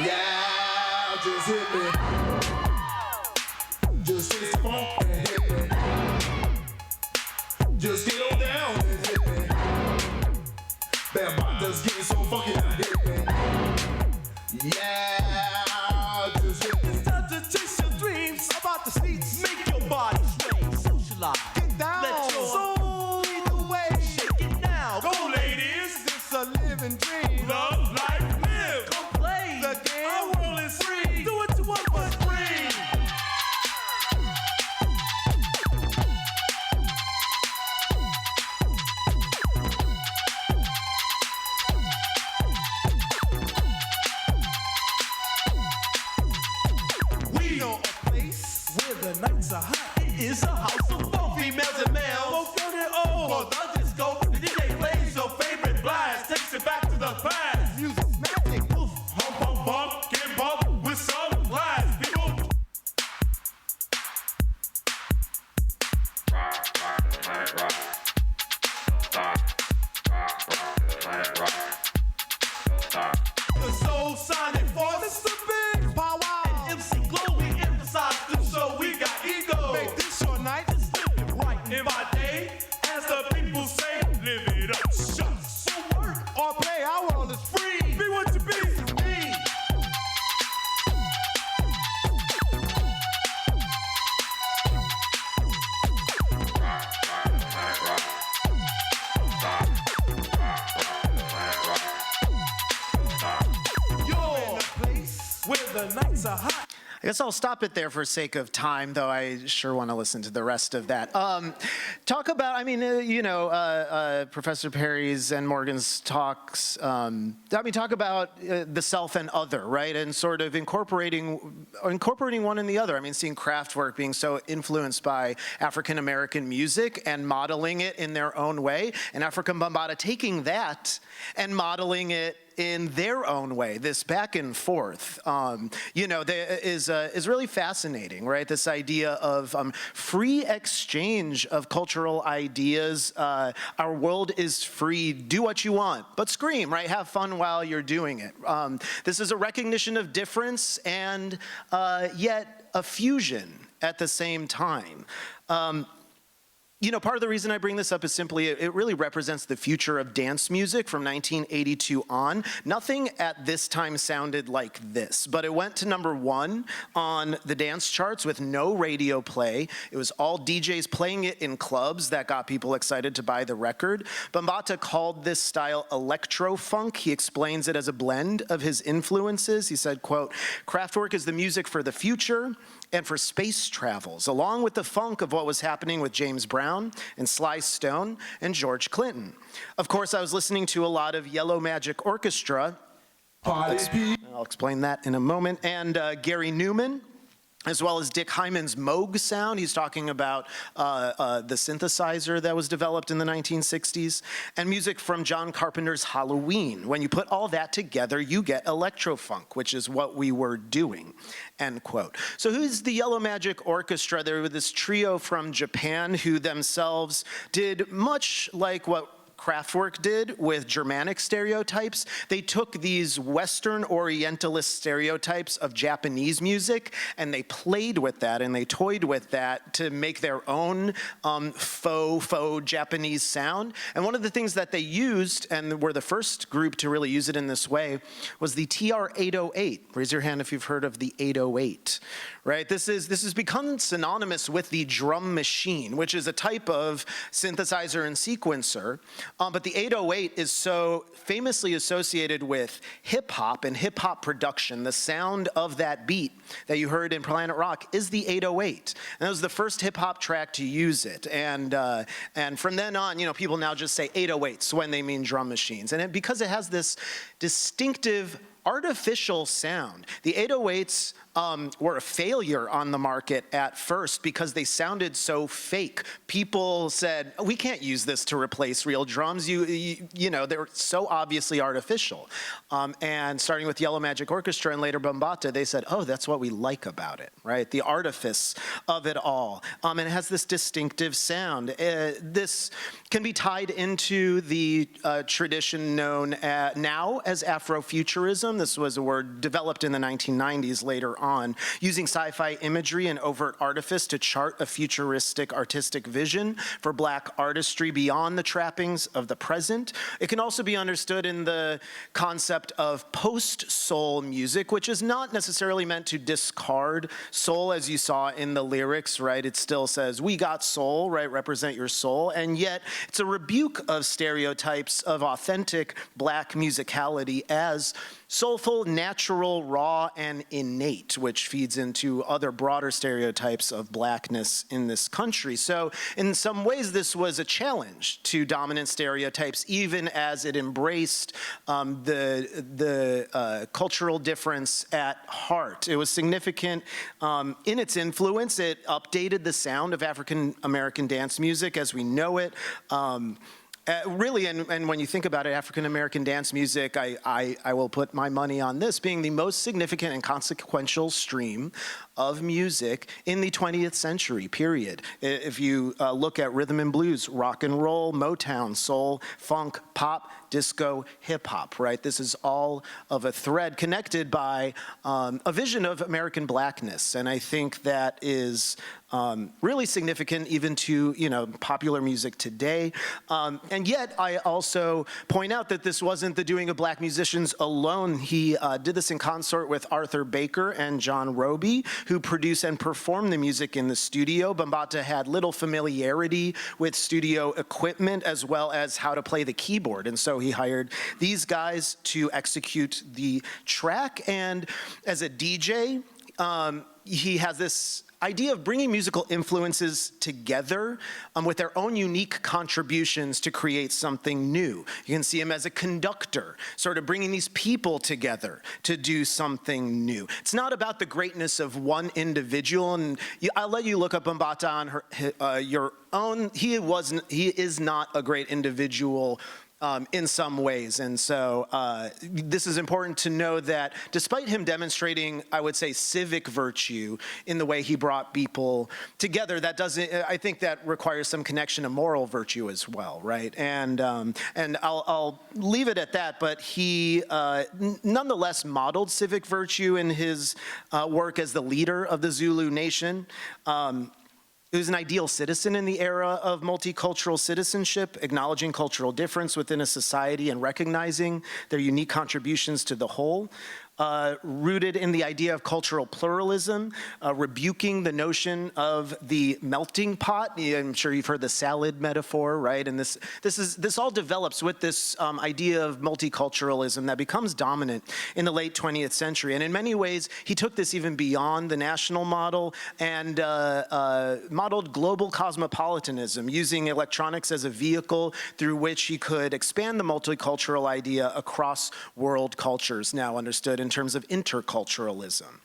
Yeah, just hit me. Just taste the funk and hit me. Just get on down and hit me. Bambaataa's getting so funky now, hit me. Yeah, just hit me. It's time to chase your dreams about the streets. Make your body sway, socialize. Get down. Let your soul lead the way. Shake it now. Go, ladies. It's a living dream. Love, life, live. Come play the game. Our world is free. Do what you want, but free. We know a place where the nights are hot. It is a house of fun. Females and males. Both young and old. For the disco, the DJ plays your favorite blast. Takes it back to the past. Music's magic. Oof. Hump, hump, bump. Get bumped with some class. People. The Soul Sonic Force. It's the big power. And MC Glow, we emphasize the show. We got ego. Make this your night. Just live it right. In my day, as the people say, live it up. Shucks. So work or play, our world is free. Be what you be. Me. You're in a place where the nights are hot. I guess I'll stop it there for sake of time, though I sure want to listen to the rest of that. Talk about, I mean, Professor Perry's and Morgan's talks, talk about the self and other, right? And sort of incorporating one in the other. I mean, seeing Kraftwerk being so influenced by African-American music and modeling it in their own way, and African Bambaataa taking that and modeling it in their own way, this back and forth, is really fascinating, right? This idea of free exchange of cultural ideas. Our world is free, do what you want, but scream, right? Have fun while you're doing it. This is a recognition of difference and yet a fusion at the same time. Part of the reason I bring this up is simply it really represents the future of dance music from 1982 on. Nothing at this time sounded like this, but it went to #1 on the dance charts with no radio play. It was all DJs playing it in clubs that got people excited to buy the record. Bambaataa called this style electro-funk. He explains it as a blend of his influences. He said, quote, Kraftwerk is the music for the future and for space travels, along with the funk of what was happening with James Brown and Sly Stone and George Clinton. Of course, I was listening to a lot of Yellow Magic Orchestra Party people. I'll explain that in a moment. And Gary Newman, as well as Dick Hyman's Moog sound. He's talking about the synthesizer that was developed in the 1960s, and music from John Carpenter's Halloween. When you put all that together, you get electrofunk, which is what we were doing, end quote. So who's the Yellow Magic Orchestra? They were this trio from Japan who themselves did much like what Kraftwerk did with Germanic stereotypes. They took these Western Orientalist stereotypes of Japanese music, and they played with that and they toyed with that to make their own faux Japanese sound. And one of the things that they used, and were the first group to really use it in this way, was the TR-808. Raise your hand if you've heard of the 808. Right? This has become synonymous with the drum machine, which is a type of synthesizer and sequencer. But the 808 is so famously associated with hip hop and hip hop production. The sound of that beat that you heard in Planet Rock is the 808. And that was the first hip hop track to use it. And from then on, people now just say 808s when they mean drum machines. And because it has this distinctive artificial sound. The 808s were a failure on the market at first because they sounded so fake. People said, we can't use this to replace real drums. You know, they were so obviously artificial. And starting with Yellow Magic Orchestra and later Bambaataa, they said, oh, that's what we like about it, right? The artifice of it all. And it has this distinctive sound. This can be tied into the tradition known now as Afrofuturism. This was a word developed in the 1990s later on, using sci-fi imagery and overt artifice to chart a futuristic artistic vision for Black artistry beyond the trappings of the present. It can also be understood in the concept of post-soul music, which is not necessarily meant to discard soul, as you saw in the lyrics, right? It still says, we got soul, right? Represent your soul. And yet, it's a rebuke of stereotypes of authentic Black musicality as soulful, natural, raw, and innate, which feeds into other broader stereotypes of Blackness in this country. So in some ways, this was a challenge to dominant stereotypes, even as it embraced the cultural difference at heart. It was significant in its influence. It updated the sound of African American dance music as we know it. Really, and when you think about it, African American dance music, I will put my money on this being the most significant and consequential stream of music in the 20th century, period. If you look at rhythm and blues, rock and roll, Motown, soul, funk, pop, disco, hip hop, right? This is all of a thread connected by a vision of American Blackness. And I think that is really significant even to, popular music today. And yet I also point out that this wasn't the doing of Black musicians alone. He did this in consort with Arthur Baker and John Roby, who produced and performed the music in the studio. Bambaataa had little familiarity with studio equipment as well as how to play the keyboard. And so he hired these guys to execute the track. And as a DJ, he has this idea of bringing musical influences together with their own unique contributions to create something new. You can see him as a conductor, sort of bringing these people together to do something new. It's not about the greatness of one individual, and I'll let you look up Bambaataa on your own. He is not a great individual in some ways. And so this is important to know that despite him demonstrating, I would say, civic virtue in the way he brought people together, that doesn't, I think that requires some connection to moral virtue as well, right? And I'll leave it at that, but he nonetheless modeled civic virtue in his work as the leader of the Zulu nation. He was an ideal citizen in the era of multicultural citizenship, acknowledging cultural difference within a society and recognizing their unique contributions to the whole. rooted in the idea of cultural pluralism, rebuking the notion of the melting pot. I'm sure you've heard the salad metaphor, right? And this all develops with this idea of multiculturalism that becomes dominant in the late 20th century. And in many ways, he took this even beyond the national model and modeled global cosmopolitanism, using electronics as a vehicle through which he could expand the multicultural idea across world cultures, now understood in terms of interculturalism.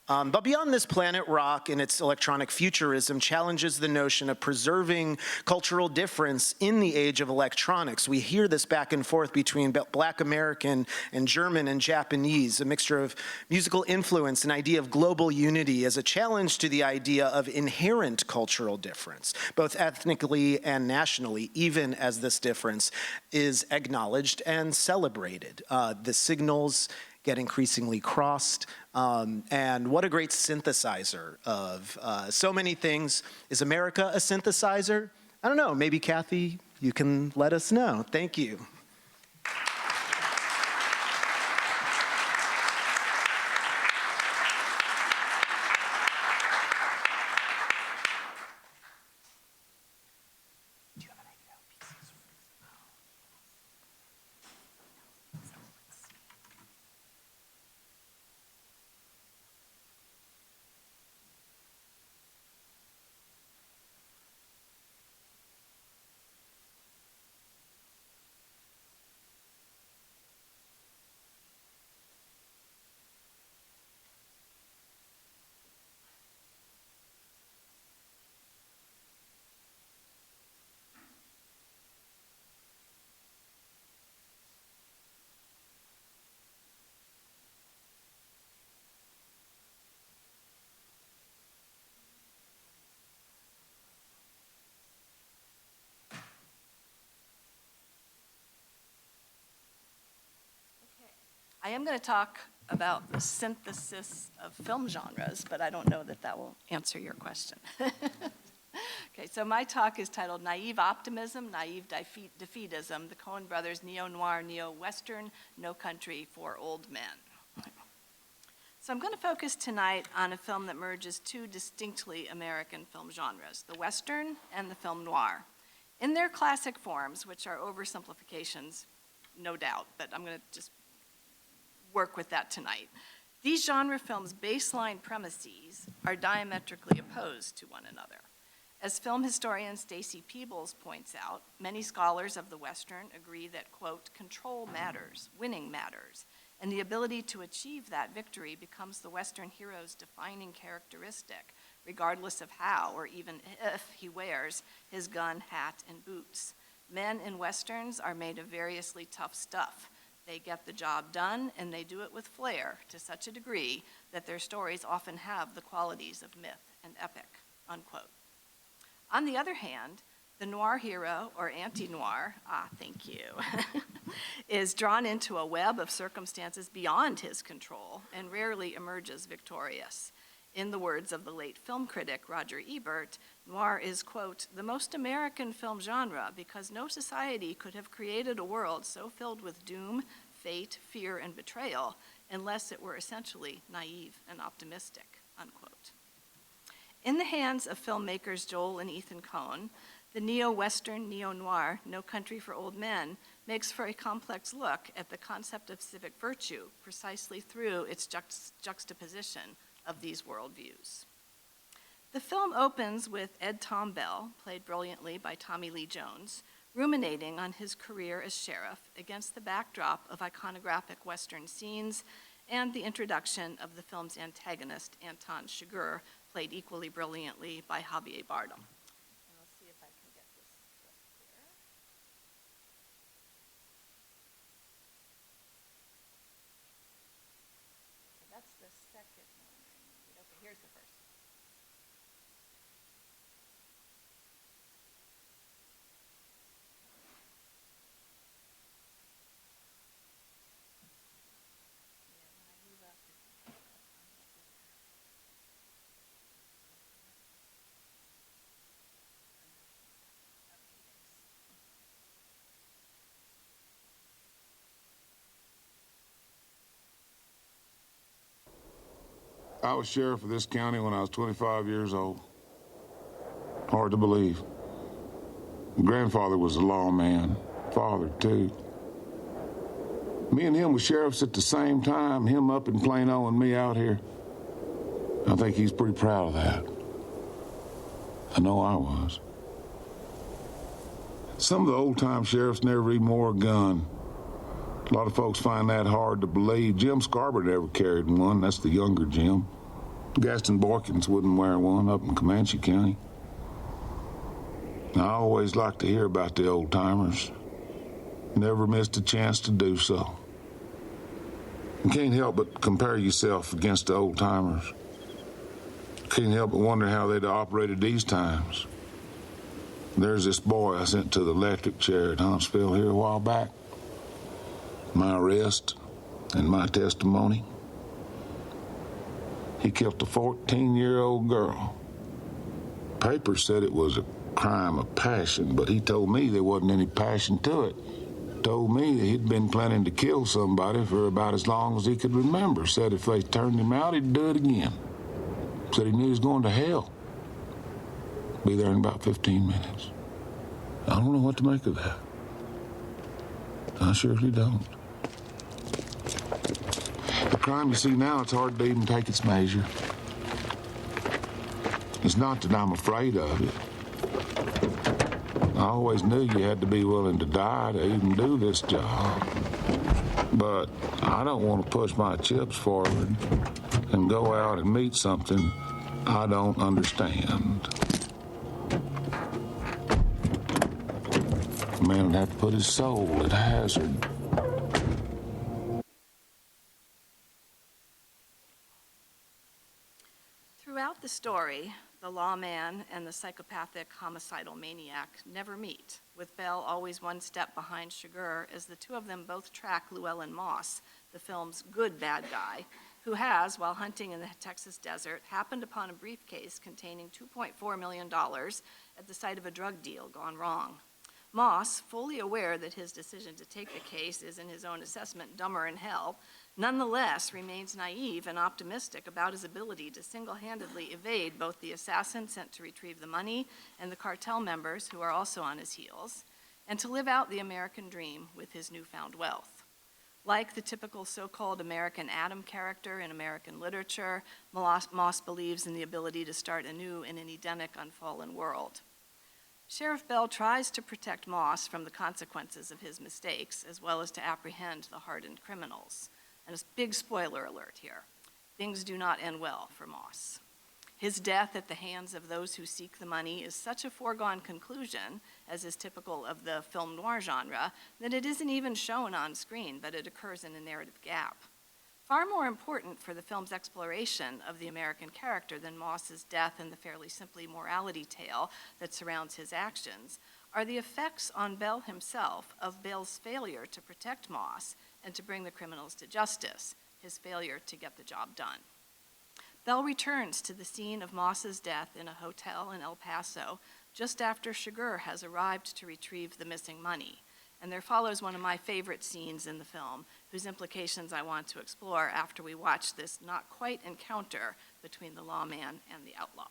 But beyond this, Planet Rock and its electronic futurism challenges the notion of preserving cultural difference in the age of electronics. We hear this back and forth between Black American and German and Japanese, a mixture of musical influence, an idea of global unity as a challenge to the idea of inherent cultural difference, both ethnically and nationally, even as this difference is acknowledged and celebrated. The signals get increasingly crossed, and what a great synthesizer of so many things. Is America a synthesizer? I don't know, maybe Kathy, you can let us know. Thank you. I am going to talk about the synthesis of film genres, but I don't know that that will answer your question. Okay, so my talk is titled Naive Optimism, Naive Defeatism, the Coen Brothers Neo-Noir, Neo-Western, No Country for Old Men. So I'm going to focus tonight on a film that merges two distinctly American film genres, the Western and the film noir. In their classic forms, which are oversimplifications, no doubt, but I'm going to just work with that tonight. These genre films' baseline premises are diametrically opposed to one another. As film historian Stacy Peebles points out, many scholars of the Western agree that, quote, control matters, winning matters, and the ability to achieve that victory becomes the Western hero's defining characteristic, regardless of how or even if he wears his gun, hat, and boots. Men in Westerns are made of variously tough stuff. They get the job done, and they do it with flair to such a degree that their stories often have the qualities of myth and epic, unquote. On the other hand, the noir hero, or anti-noir, thank you, is drawn into a web of circumstances beyond his control and rarely emerges victorious. In the words of the late film critic Roger Ebert, noir is, quote, the most American film genre because no society could have created a world so filled with doom, fate, fear, and betrayal unless it were essentially naive and optimistic, unquote. In the hands of filmmakers Joel and Ethan Coen, the neo-Western, neo-noir, No Country for Old Men makes for a complex look at the concept of civic virtue precisely through its juxtaposition of these worldviews. The film opens with Ed Tom Bell, played brilliantly by Tommy Lee Jones, ruminating on his career as sheriff against the backdrop of iconographic Western scenes and the introduction of the film's antagonist, Anton Chigurh, played equally brilliantly by Javier Bardem. And I'll see if I can get this flipped here. Okay, that's the second one I need. Okay, here's the first. Yeah, when I move up, it I'm not there. Okay, thanks. I was sheriff of this county when I was 25 years old. Hard to believe. Grandfather was a lawman, father too. Me and him were sheriffs at the same time, him up in Plano and me out here. I think he's pretty proud of that. I know I was. Some of the old-time sheriffs never even wore a gun. A lot of folks find that hard to believe. Jim Scarborough never carried one. That's the younger Jim. Gaston Boykins wouldn't wear one up in Comanche County. I always like to hear about the old-timers. Never missed a chance to do so. You can't help but compare yourself against the old-timers. Can't help but wonder how they'd have operated these times. There's this boy I sent to the electric chair at Huntsville here a while back. My arrest and my testimony. He killed a 14-year-old girl. Papers said it was a crime of passion, but he told me there wasn't any passion to it. Told me that he'd been planning to kill somebody for about as long as he could remember. Said if they turned him out, he'd do it again. Said he knew he was going to hell. Be there in about 15 minutes. I don't know what to make of that. I surely don't. The crime you see now, it's hard to even take its measure. It's not that I'm afraid of it. I always knew you had to be willing to die to even do this job. But I don't want to push my chips forward and go out and meet something I don't understand. A man would have to put his soul at hazard. Throughout the story, the lawman and the psychopathic homicidal maniac never meet, with Bell always one step behind Chigurh as the two of them both track Llewellyn Moss, the film's good bad guy, who has, while hunting in the Texas desert, happened upon a briefcase containing $2.4 million at the site of a drug deal gone wrong. Moss, fully aware that his decision to take the case is, in his own assessment, dumber in hell, nonetheless remains naive and optimistic about his ability to single-handedly evade both the assassin sent to retrieve the money and the cartel members who are also on his heels, and to live out the American dream with his newfound wealth. Like the typical so-called American Adam character in American literature, Moss believes in the ability to start anew in an Edenic, unfallen world. Sheriff Bell tries to protect Moss from the consequences of his mistakes, as well as to apprehend the hardened criminals. And a big spoiler alert here. Things do not end well for Moss. His death at the hands of those who seek the money is such a foregone conclusion, as is typical of the film noir genre, that it isn't even shown on screen, but it occurs in a narrative gap. Far more important for the film's exploration of the American character than Moss's death and the fairly simply morality tale that surrounds his actions are the effects on Bell himself of Bell's failure to protect Moss and to bring the criminals to justice, his failure to get the job done. Bell returns to the scene of Moss's death in a hotel in El Paso just after Chigurh has arrived to retrieve the missing money. And there follows one of my favorite scenes in the film, whose implications I want to explore after we watch this not quite encounter between the lawman and the outlaw.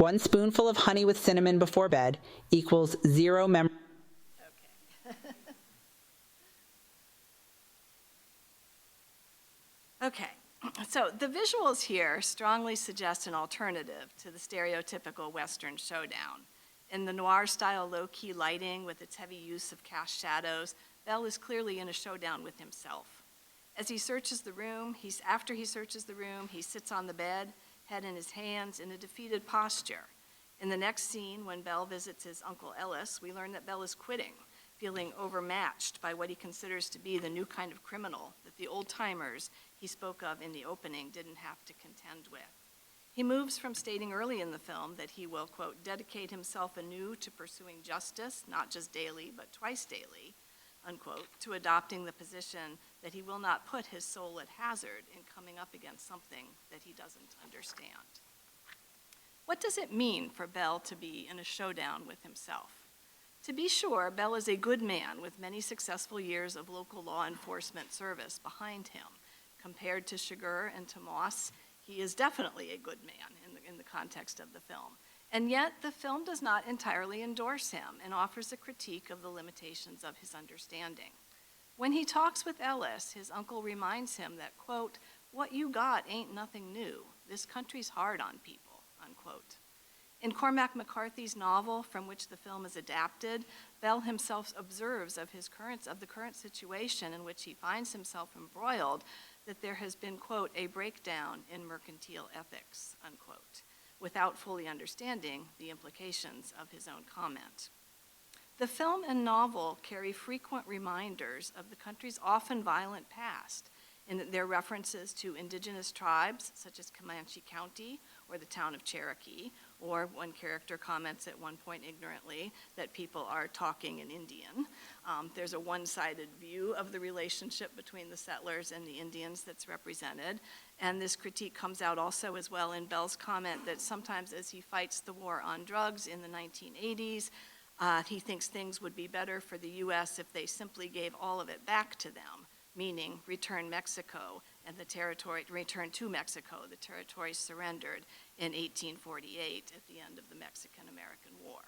1 spoonful of honey with cinnamon before bed equals 0 memory. Okay, so the visuals here strongly suggest an alternative to the stereotypical Western showdown. In the noir-style low-key lighting with its heavy use of cast shadows, Bell is clearly in a showdown with himself. As he searches the room, after he searches the room, he sits on the bed, head in his hands, in a defeated posture. In the next scene, when Bell visits his Uncle Ellis, we learn that Bell is quitting, feeling overmatched by what he considers to be the new kind of criminal that the old-timers he spoke of in the opening didn't have to contend with. He moves from stating early in the film that he will, quote, dedicate himself anew to pursuing justice, not just daily, but twice daily, unquote, to adopting the position that he will not put his soul at hazard in coming up against something that he doesn't understand. What does it mean for Bell to be in a showdown with himself? To be sure, Bell is a good man with many successful years of local law enforcement service behind him. Compared to Chigurh and to Moss, he is definitely a good man in the context of the film. And yet, the film does not entirely endorse him and offers a critique of the limitations of his understanding. When he talks with Ellis, his uncle reminds him that, quote, what you got ain't nothing new. This country's hard on people, unquote. In Cormac McCarthy's novel, from which the film is adapted, Bell himself observes of the current situation in which he finds himself embroiled, that there has been, quote, a breakdown in mercantile ethics, unquote, without fully understanding the implications of his own comment. The film and novel carry frequent reminders of the country's often violent past in their references to indigenous tribes, such as Comanche County or the town of Cherokee, or one character comments at one point ignorantly that people are talking in Indian. There's a one-sided view of the relationship between the settlers and the Indians that's represented. And this critique comes out also as well in Bell's comment that sometimes as he fights the war on drugs in the 1980s, he thinks things would be better for the US if they simply gave all of it back to them, meaning return Mexico and the territory, return to Mexico, the territory surrendered in 1848 at the end of the Mexican-American War.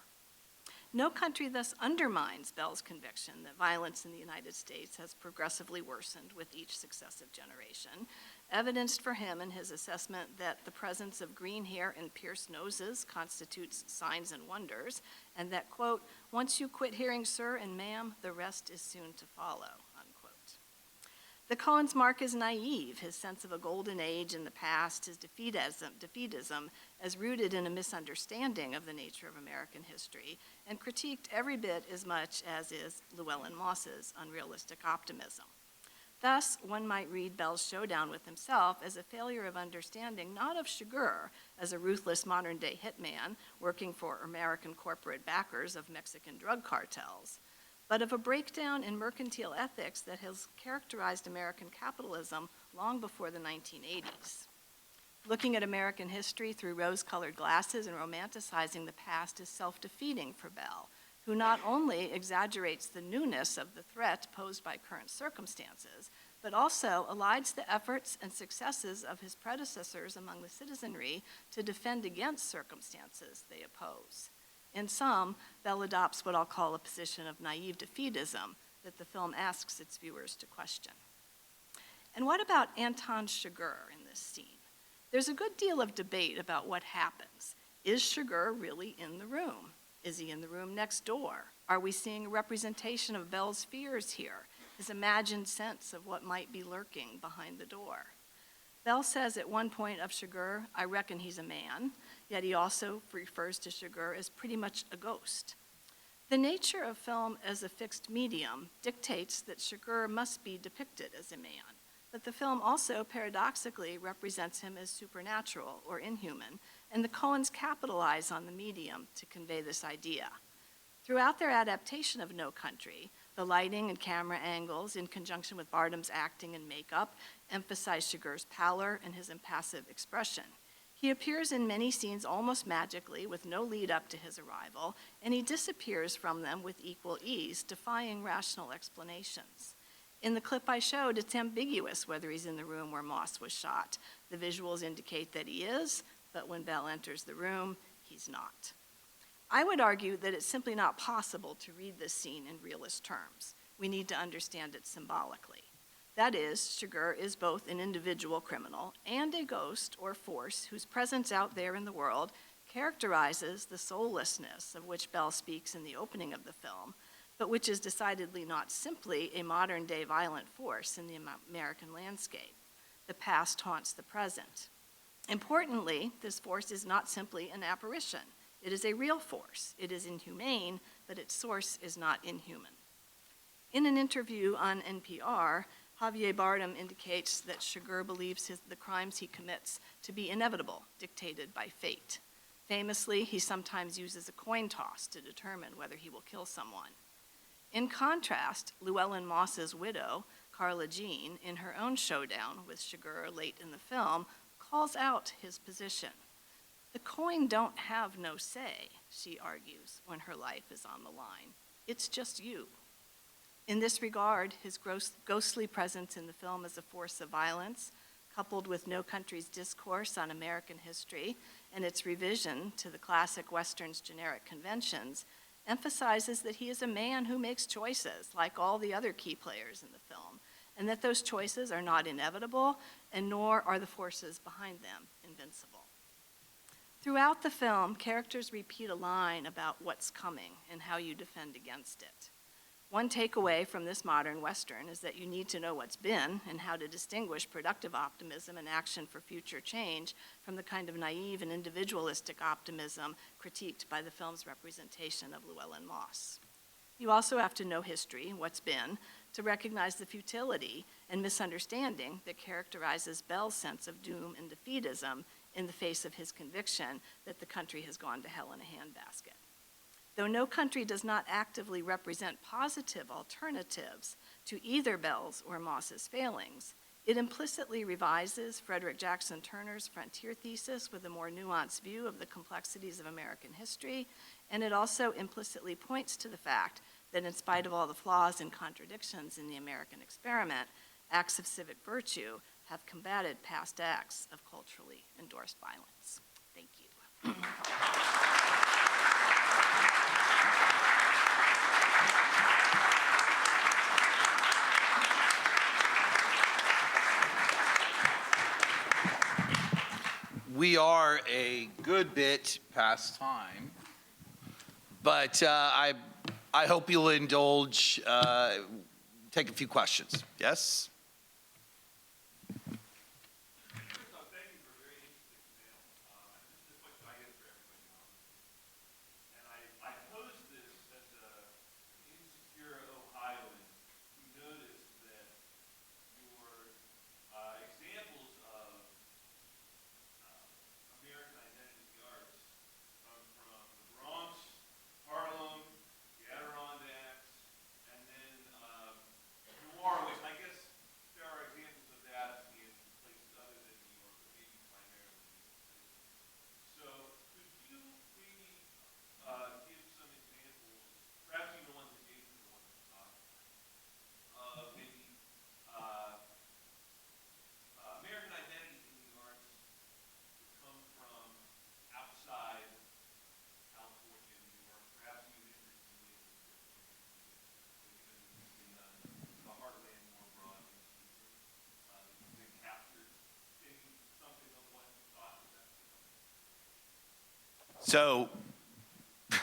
No country thus undermines Bell's conviction that violence in the United States has progressively worsened with each successive generation, evidenced for him in his assessment that the presence of green hair and pierced noses constitutes signs and wonders, and that, quote, once you quit hearing sir and ma'am, the rest is soon to follow, unquote. The Cohen's mark is naive, his sense of a golden age in the past, his defeatism as rooted in a misunderstanding of the nature of American history, and critiqued every bit as much as is Llewellyn Moss's unrealistic optimism. Thus, one might read Bell's showdown with himself as a failure of understanding not of Chigurh as a ruthless modern-day hitman working for American corporate backers of Mexican drug cartels, but of a breakdown in mercantile ethics that has characterized American capitalism long before the 1980s. Looking at American history through rose-colored glasses and romanticizing the past is self-defeating for Bell, who not only exaggerates the newness of the threat posed by current circumstances, but also elides the efforts and successes of his predecessors among the citizenry to defend against circumstances they oppose. In sum, Bell adopts what I'll call a position of naive defeatism that the film asks its viewers to question. And what about Anton Chigurh in this scene? There's a good deal of debate about what happens. Is Chigurh really in the room? Is he in the room next door? Are we seeing a representation of Bell's fears here, his imagined sense of what might be lurking behind the door? Bell says at one point of Chigurh, I reckon he's a man, yet he also refers to Chigurh as pretty much a ghost. The nature of film as a fixed medium dictates that Chigurh must be depicted as a man, but the film also paradoxically represents him as supernatural or inhuman, and the Coens capitalize on the medium to convey this idea. Throughout their adaptation of No Country, the lighting and camera angles, in conjunction with Bardem's acting and makeup, emphasize Chigurh's pallor and his impassive expression. He appears in many scenes almost magically, with no lead up to his arrival, and he disappears from them with equal ease, defying rational explanations. In the clip I showed, it's ambiguous whether he's in the room where Moss was shot. The visuals indicate that he is, but when Bell enters the room, he's not. I would argue that it's simply not possible to read this scene in realist terms. We need to understand it symbolically. That is, Chigurh is both an individual criminal and a ghost or force whose presence out there in the world characterizes the soullessness of which Bell speaks in the opening of the film, but which is decidedly not simply a modern-day violent force in the American landscape. The past haunts the present. Importantly, this force is not simply an apparition. It is a real force. It is inhumane, but its source is not inhuman. In an interview on NPR, Javier Bardem indicates that Chigurh believes the crimes he commits to be inevitable, dictated by fate. Famously, he sometimes uses a coin toss to determine whether he will kill someone. In contrast, Llewellyn Moss's widow, Carla Jean, in her own showdown with Chigurh late in the film, calls out his position. The coin don't have no say, she argues, when her life is on the line. It's just you. In this regard, his ghostly presence in the film as a force of violence, coupled with No Country's discourse on American history and its revision to the classic Western's generic conventions, emphasizes that he is a man who makes choices, like all the other key players in the film, and that those choices are not inevitable, and nor are the forces behind them invincible. Throughout the film, characters repeat a line about what's coming and how you defend against it. One takeaway from this modern Western is that you need to know what's been and how to distinguish productive optimism and action for future change from the kind of naive and individualistic optimism critiqued by the film's representation of Llewellyn Moss. You also have to know history, what's been, to recognize the futility and misunderstanding that characterizes Bell's sense of doom and defeatism in the face of his conviction that the country has gone to hell in a handbasket. Though No Country does not actively represent positive alternatives to either Bell's or Moss's failings, it implicitly revises Frederick Jackson Turner's frontier thesis with a more nuanced view of the complexities of American history, and it also implicitly points to the fact that in spite of all the flaws and contradictions in the American experiment, acts of civic virtue have combated past acts of culturally endorsed violence. Thank you. We are a good bit past time, but I hope you'll indulge, take a few questions. Yes? So, this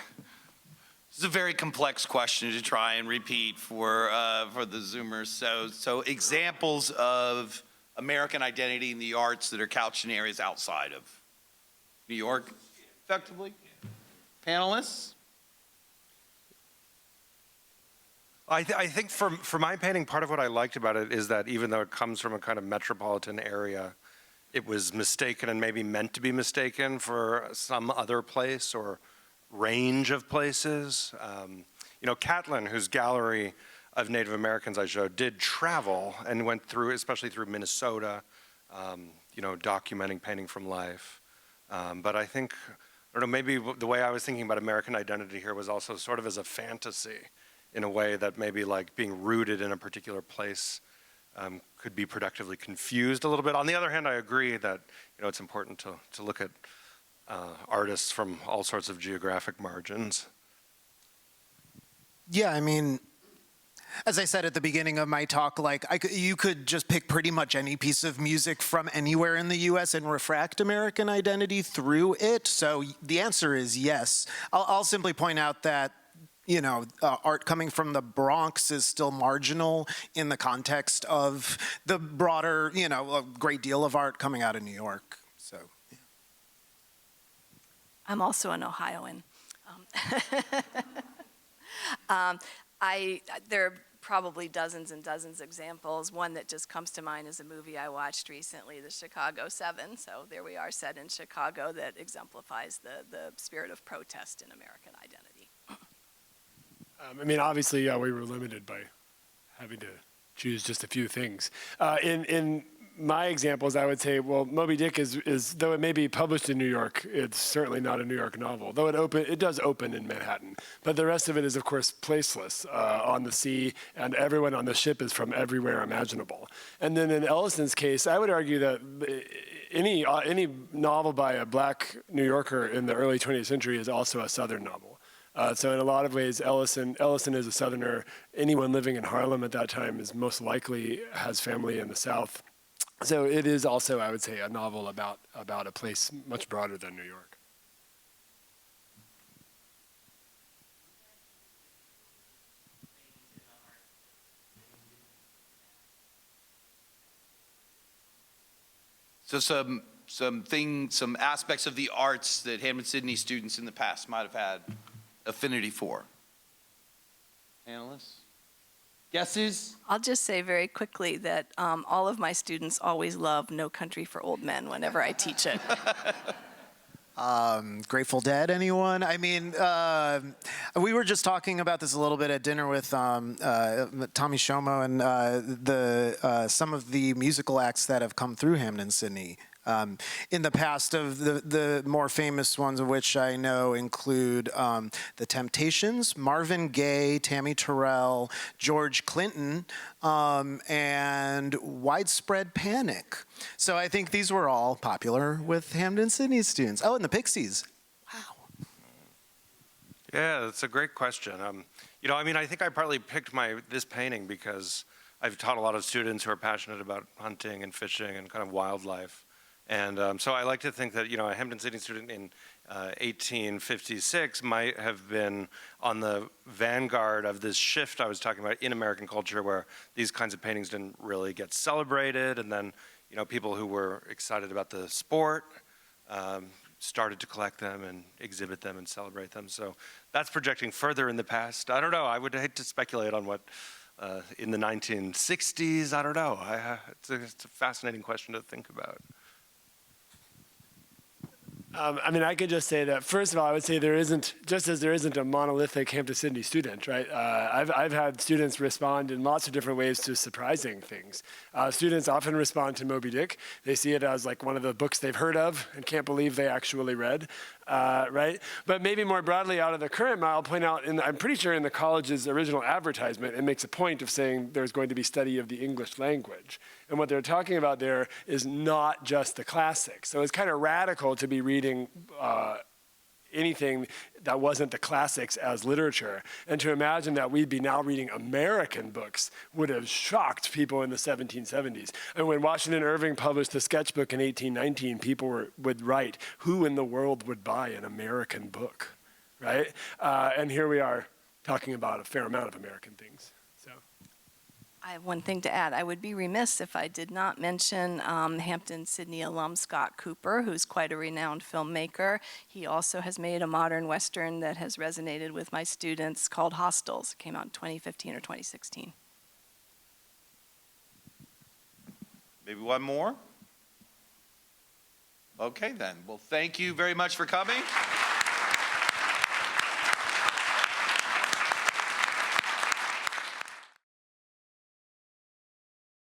is a very complex question to try and repeat for the Zoomers. So examples of American identity in the arts that are couched in areas outside of New York, effectively? Panelists? I think for my painting, part of what I liked about it is that even though it comes from a kind of metropolitan area, it was mistaken and maybe meant to be mistaken for some other place or range of places. You know, Catlin, whose gallery of Native Americans I showed, did travel and went through, especially through Minnesota, you know, documenting painting from life. But I think, I don't know, maybe the way I was thinking about American identity here was also sort of as a fantasy in a way that maybe like being rooted in a particular place could be productively confused a little bit. On the other hand, I agree that, you know, it's important to look at artists from all sorts of geographic margins. Yeah, I mean, as I said at the beginning of my talk, like you could just pick pretty much any piece of music from anywhere in the U.S. and refract American identity through it. So the answer is yes. I'll simply point out that, you know, art coming from the Bronx is still marginal in the context of the broader, you know, a great deal of art coming out of New York. So, yeah. I'm also an Ohioan. There are probably dozens and dozens of examples. One that just comes to mind is a movie I watched recently, The Chicago 7. So there we are, set in Chicago, that exemplifies the spirit of protest in American identity. I mean, obviously, yeah, we were limited by having to choose just a few things. In my examples, I would say, well, Moby Dick is though it may be published in New York, it's certainly not a New York novel, though it does open in Manhattan. But the rest of it is, of course, placeless on the sea, and everyone on the ship is from everywhere imaginable. And then in Ellison's case, I would argue that any novel by a black New Yorker in the early 20th century is also a Southern novel. So in a lot of ways, Ellison is a Southerner. Anyone living in Harlem at that time is most likely has family in the South. So it is also, I would say, a novel about a place much broader than New York. So some aspects of the arts that Hampden-Sydney students in the past might have had affinity for. Analysts? Guesses? I'll just say very quickly that all of my students always love No Country for Old Men whenever I teach it. Grateful Dead, anyone? I mean, we were just talking about this a little bit at dinner with Tommy Szabo and some of the musical acts that have come through Hampden-Sydney. In the past, of the more famous ones of which I know include The Temptations, Marvin Gaye, Tammy Terrell, George Clinton, and Widespread Panic. So I think these were all popular with Hampden-Sydney students. Oh, and the Pixies. Wow. Yeah, that's a great question. You know, I mean, I think I partly picked this painting because I've taught a lot of students who are passionate about hunting and fishing and kind of wildlife. And so I like to think that, you know, a Hampden-Sydney student in 1856 might have been on the vanguard of this shift I was talking about in American culture, where these kinds of paintings didn't really get celebrated. And then, you know, people who were excited about the sport started to collect them and exhibit them and celebrate them. So that's projecting further in the past. I don't know. I would hate to speculate on what in the 1960s. I don't know. It's a fascinating question to think about. I mean, I could just say that, first of all, I would say there isn't, just as there isn't a monolithic Hampden-Sydney student, right? I've had students respond in lots of different ways to surprising things. Students often respond to Moby Dick. They see it as like one of the books they've heard of and can't believe they actually read, right? But maybe more broadly out of the current, I'll point out, I'm pretty sure in the college's original advertisement, it makes a point of saying there's going to be study of the English language. And what they're talking about there is not just the classics. So it's kind of radical to be reading anything that wasn't the classics as literature. And to imagine that we'd be now reading American books would have shocked people in the 1770s. And when Washington Irving published the sketchbook in 1819, people would write, who in the world would buy an American book, right? And here we are talking about a fair amount of American things. I have one thing to add. I would be remiss if I did not mention Hampden-Sydney alum Scott Cooper, who's quite a renowned filmmaker. He also has made a modern Western that has resonated with my students called Hostiles. It came out in 2015 or 2016. Maybe one more? Okay then. Well, thank you very much for coming.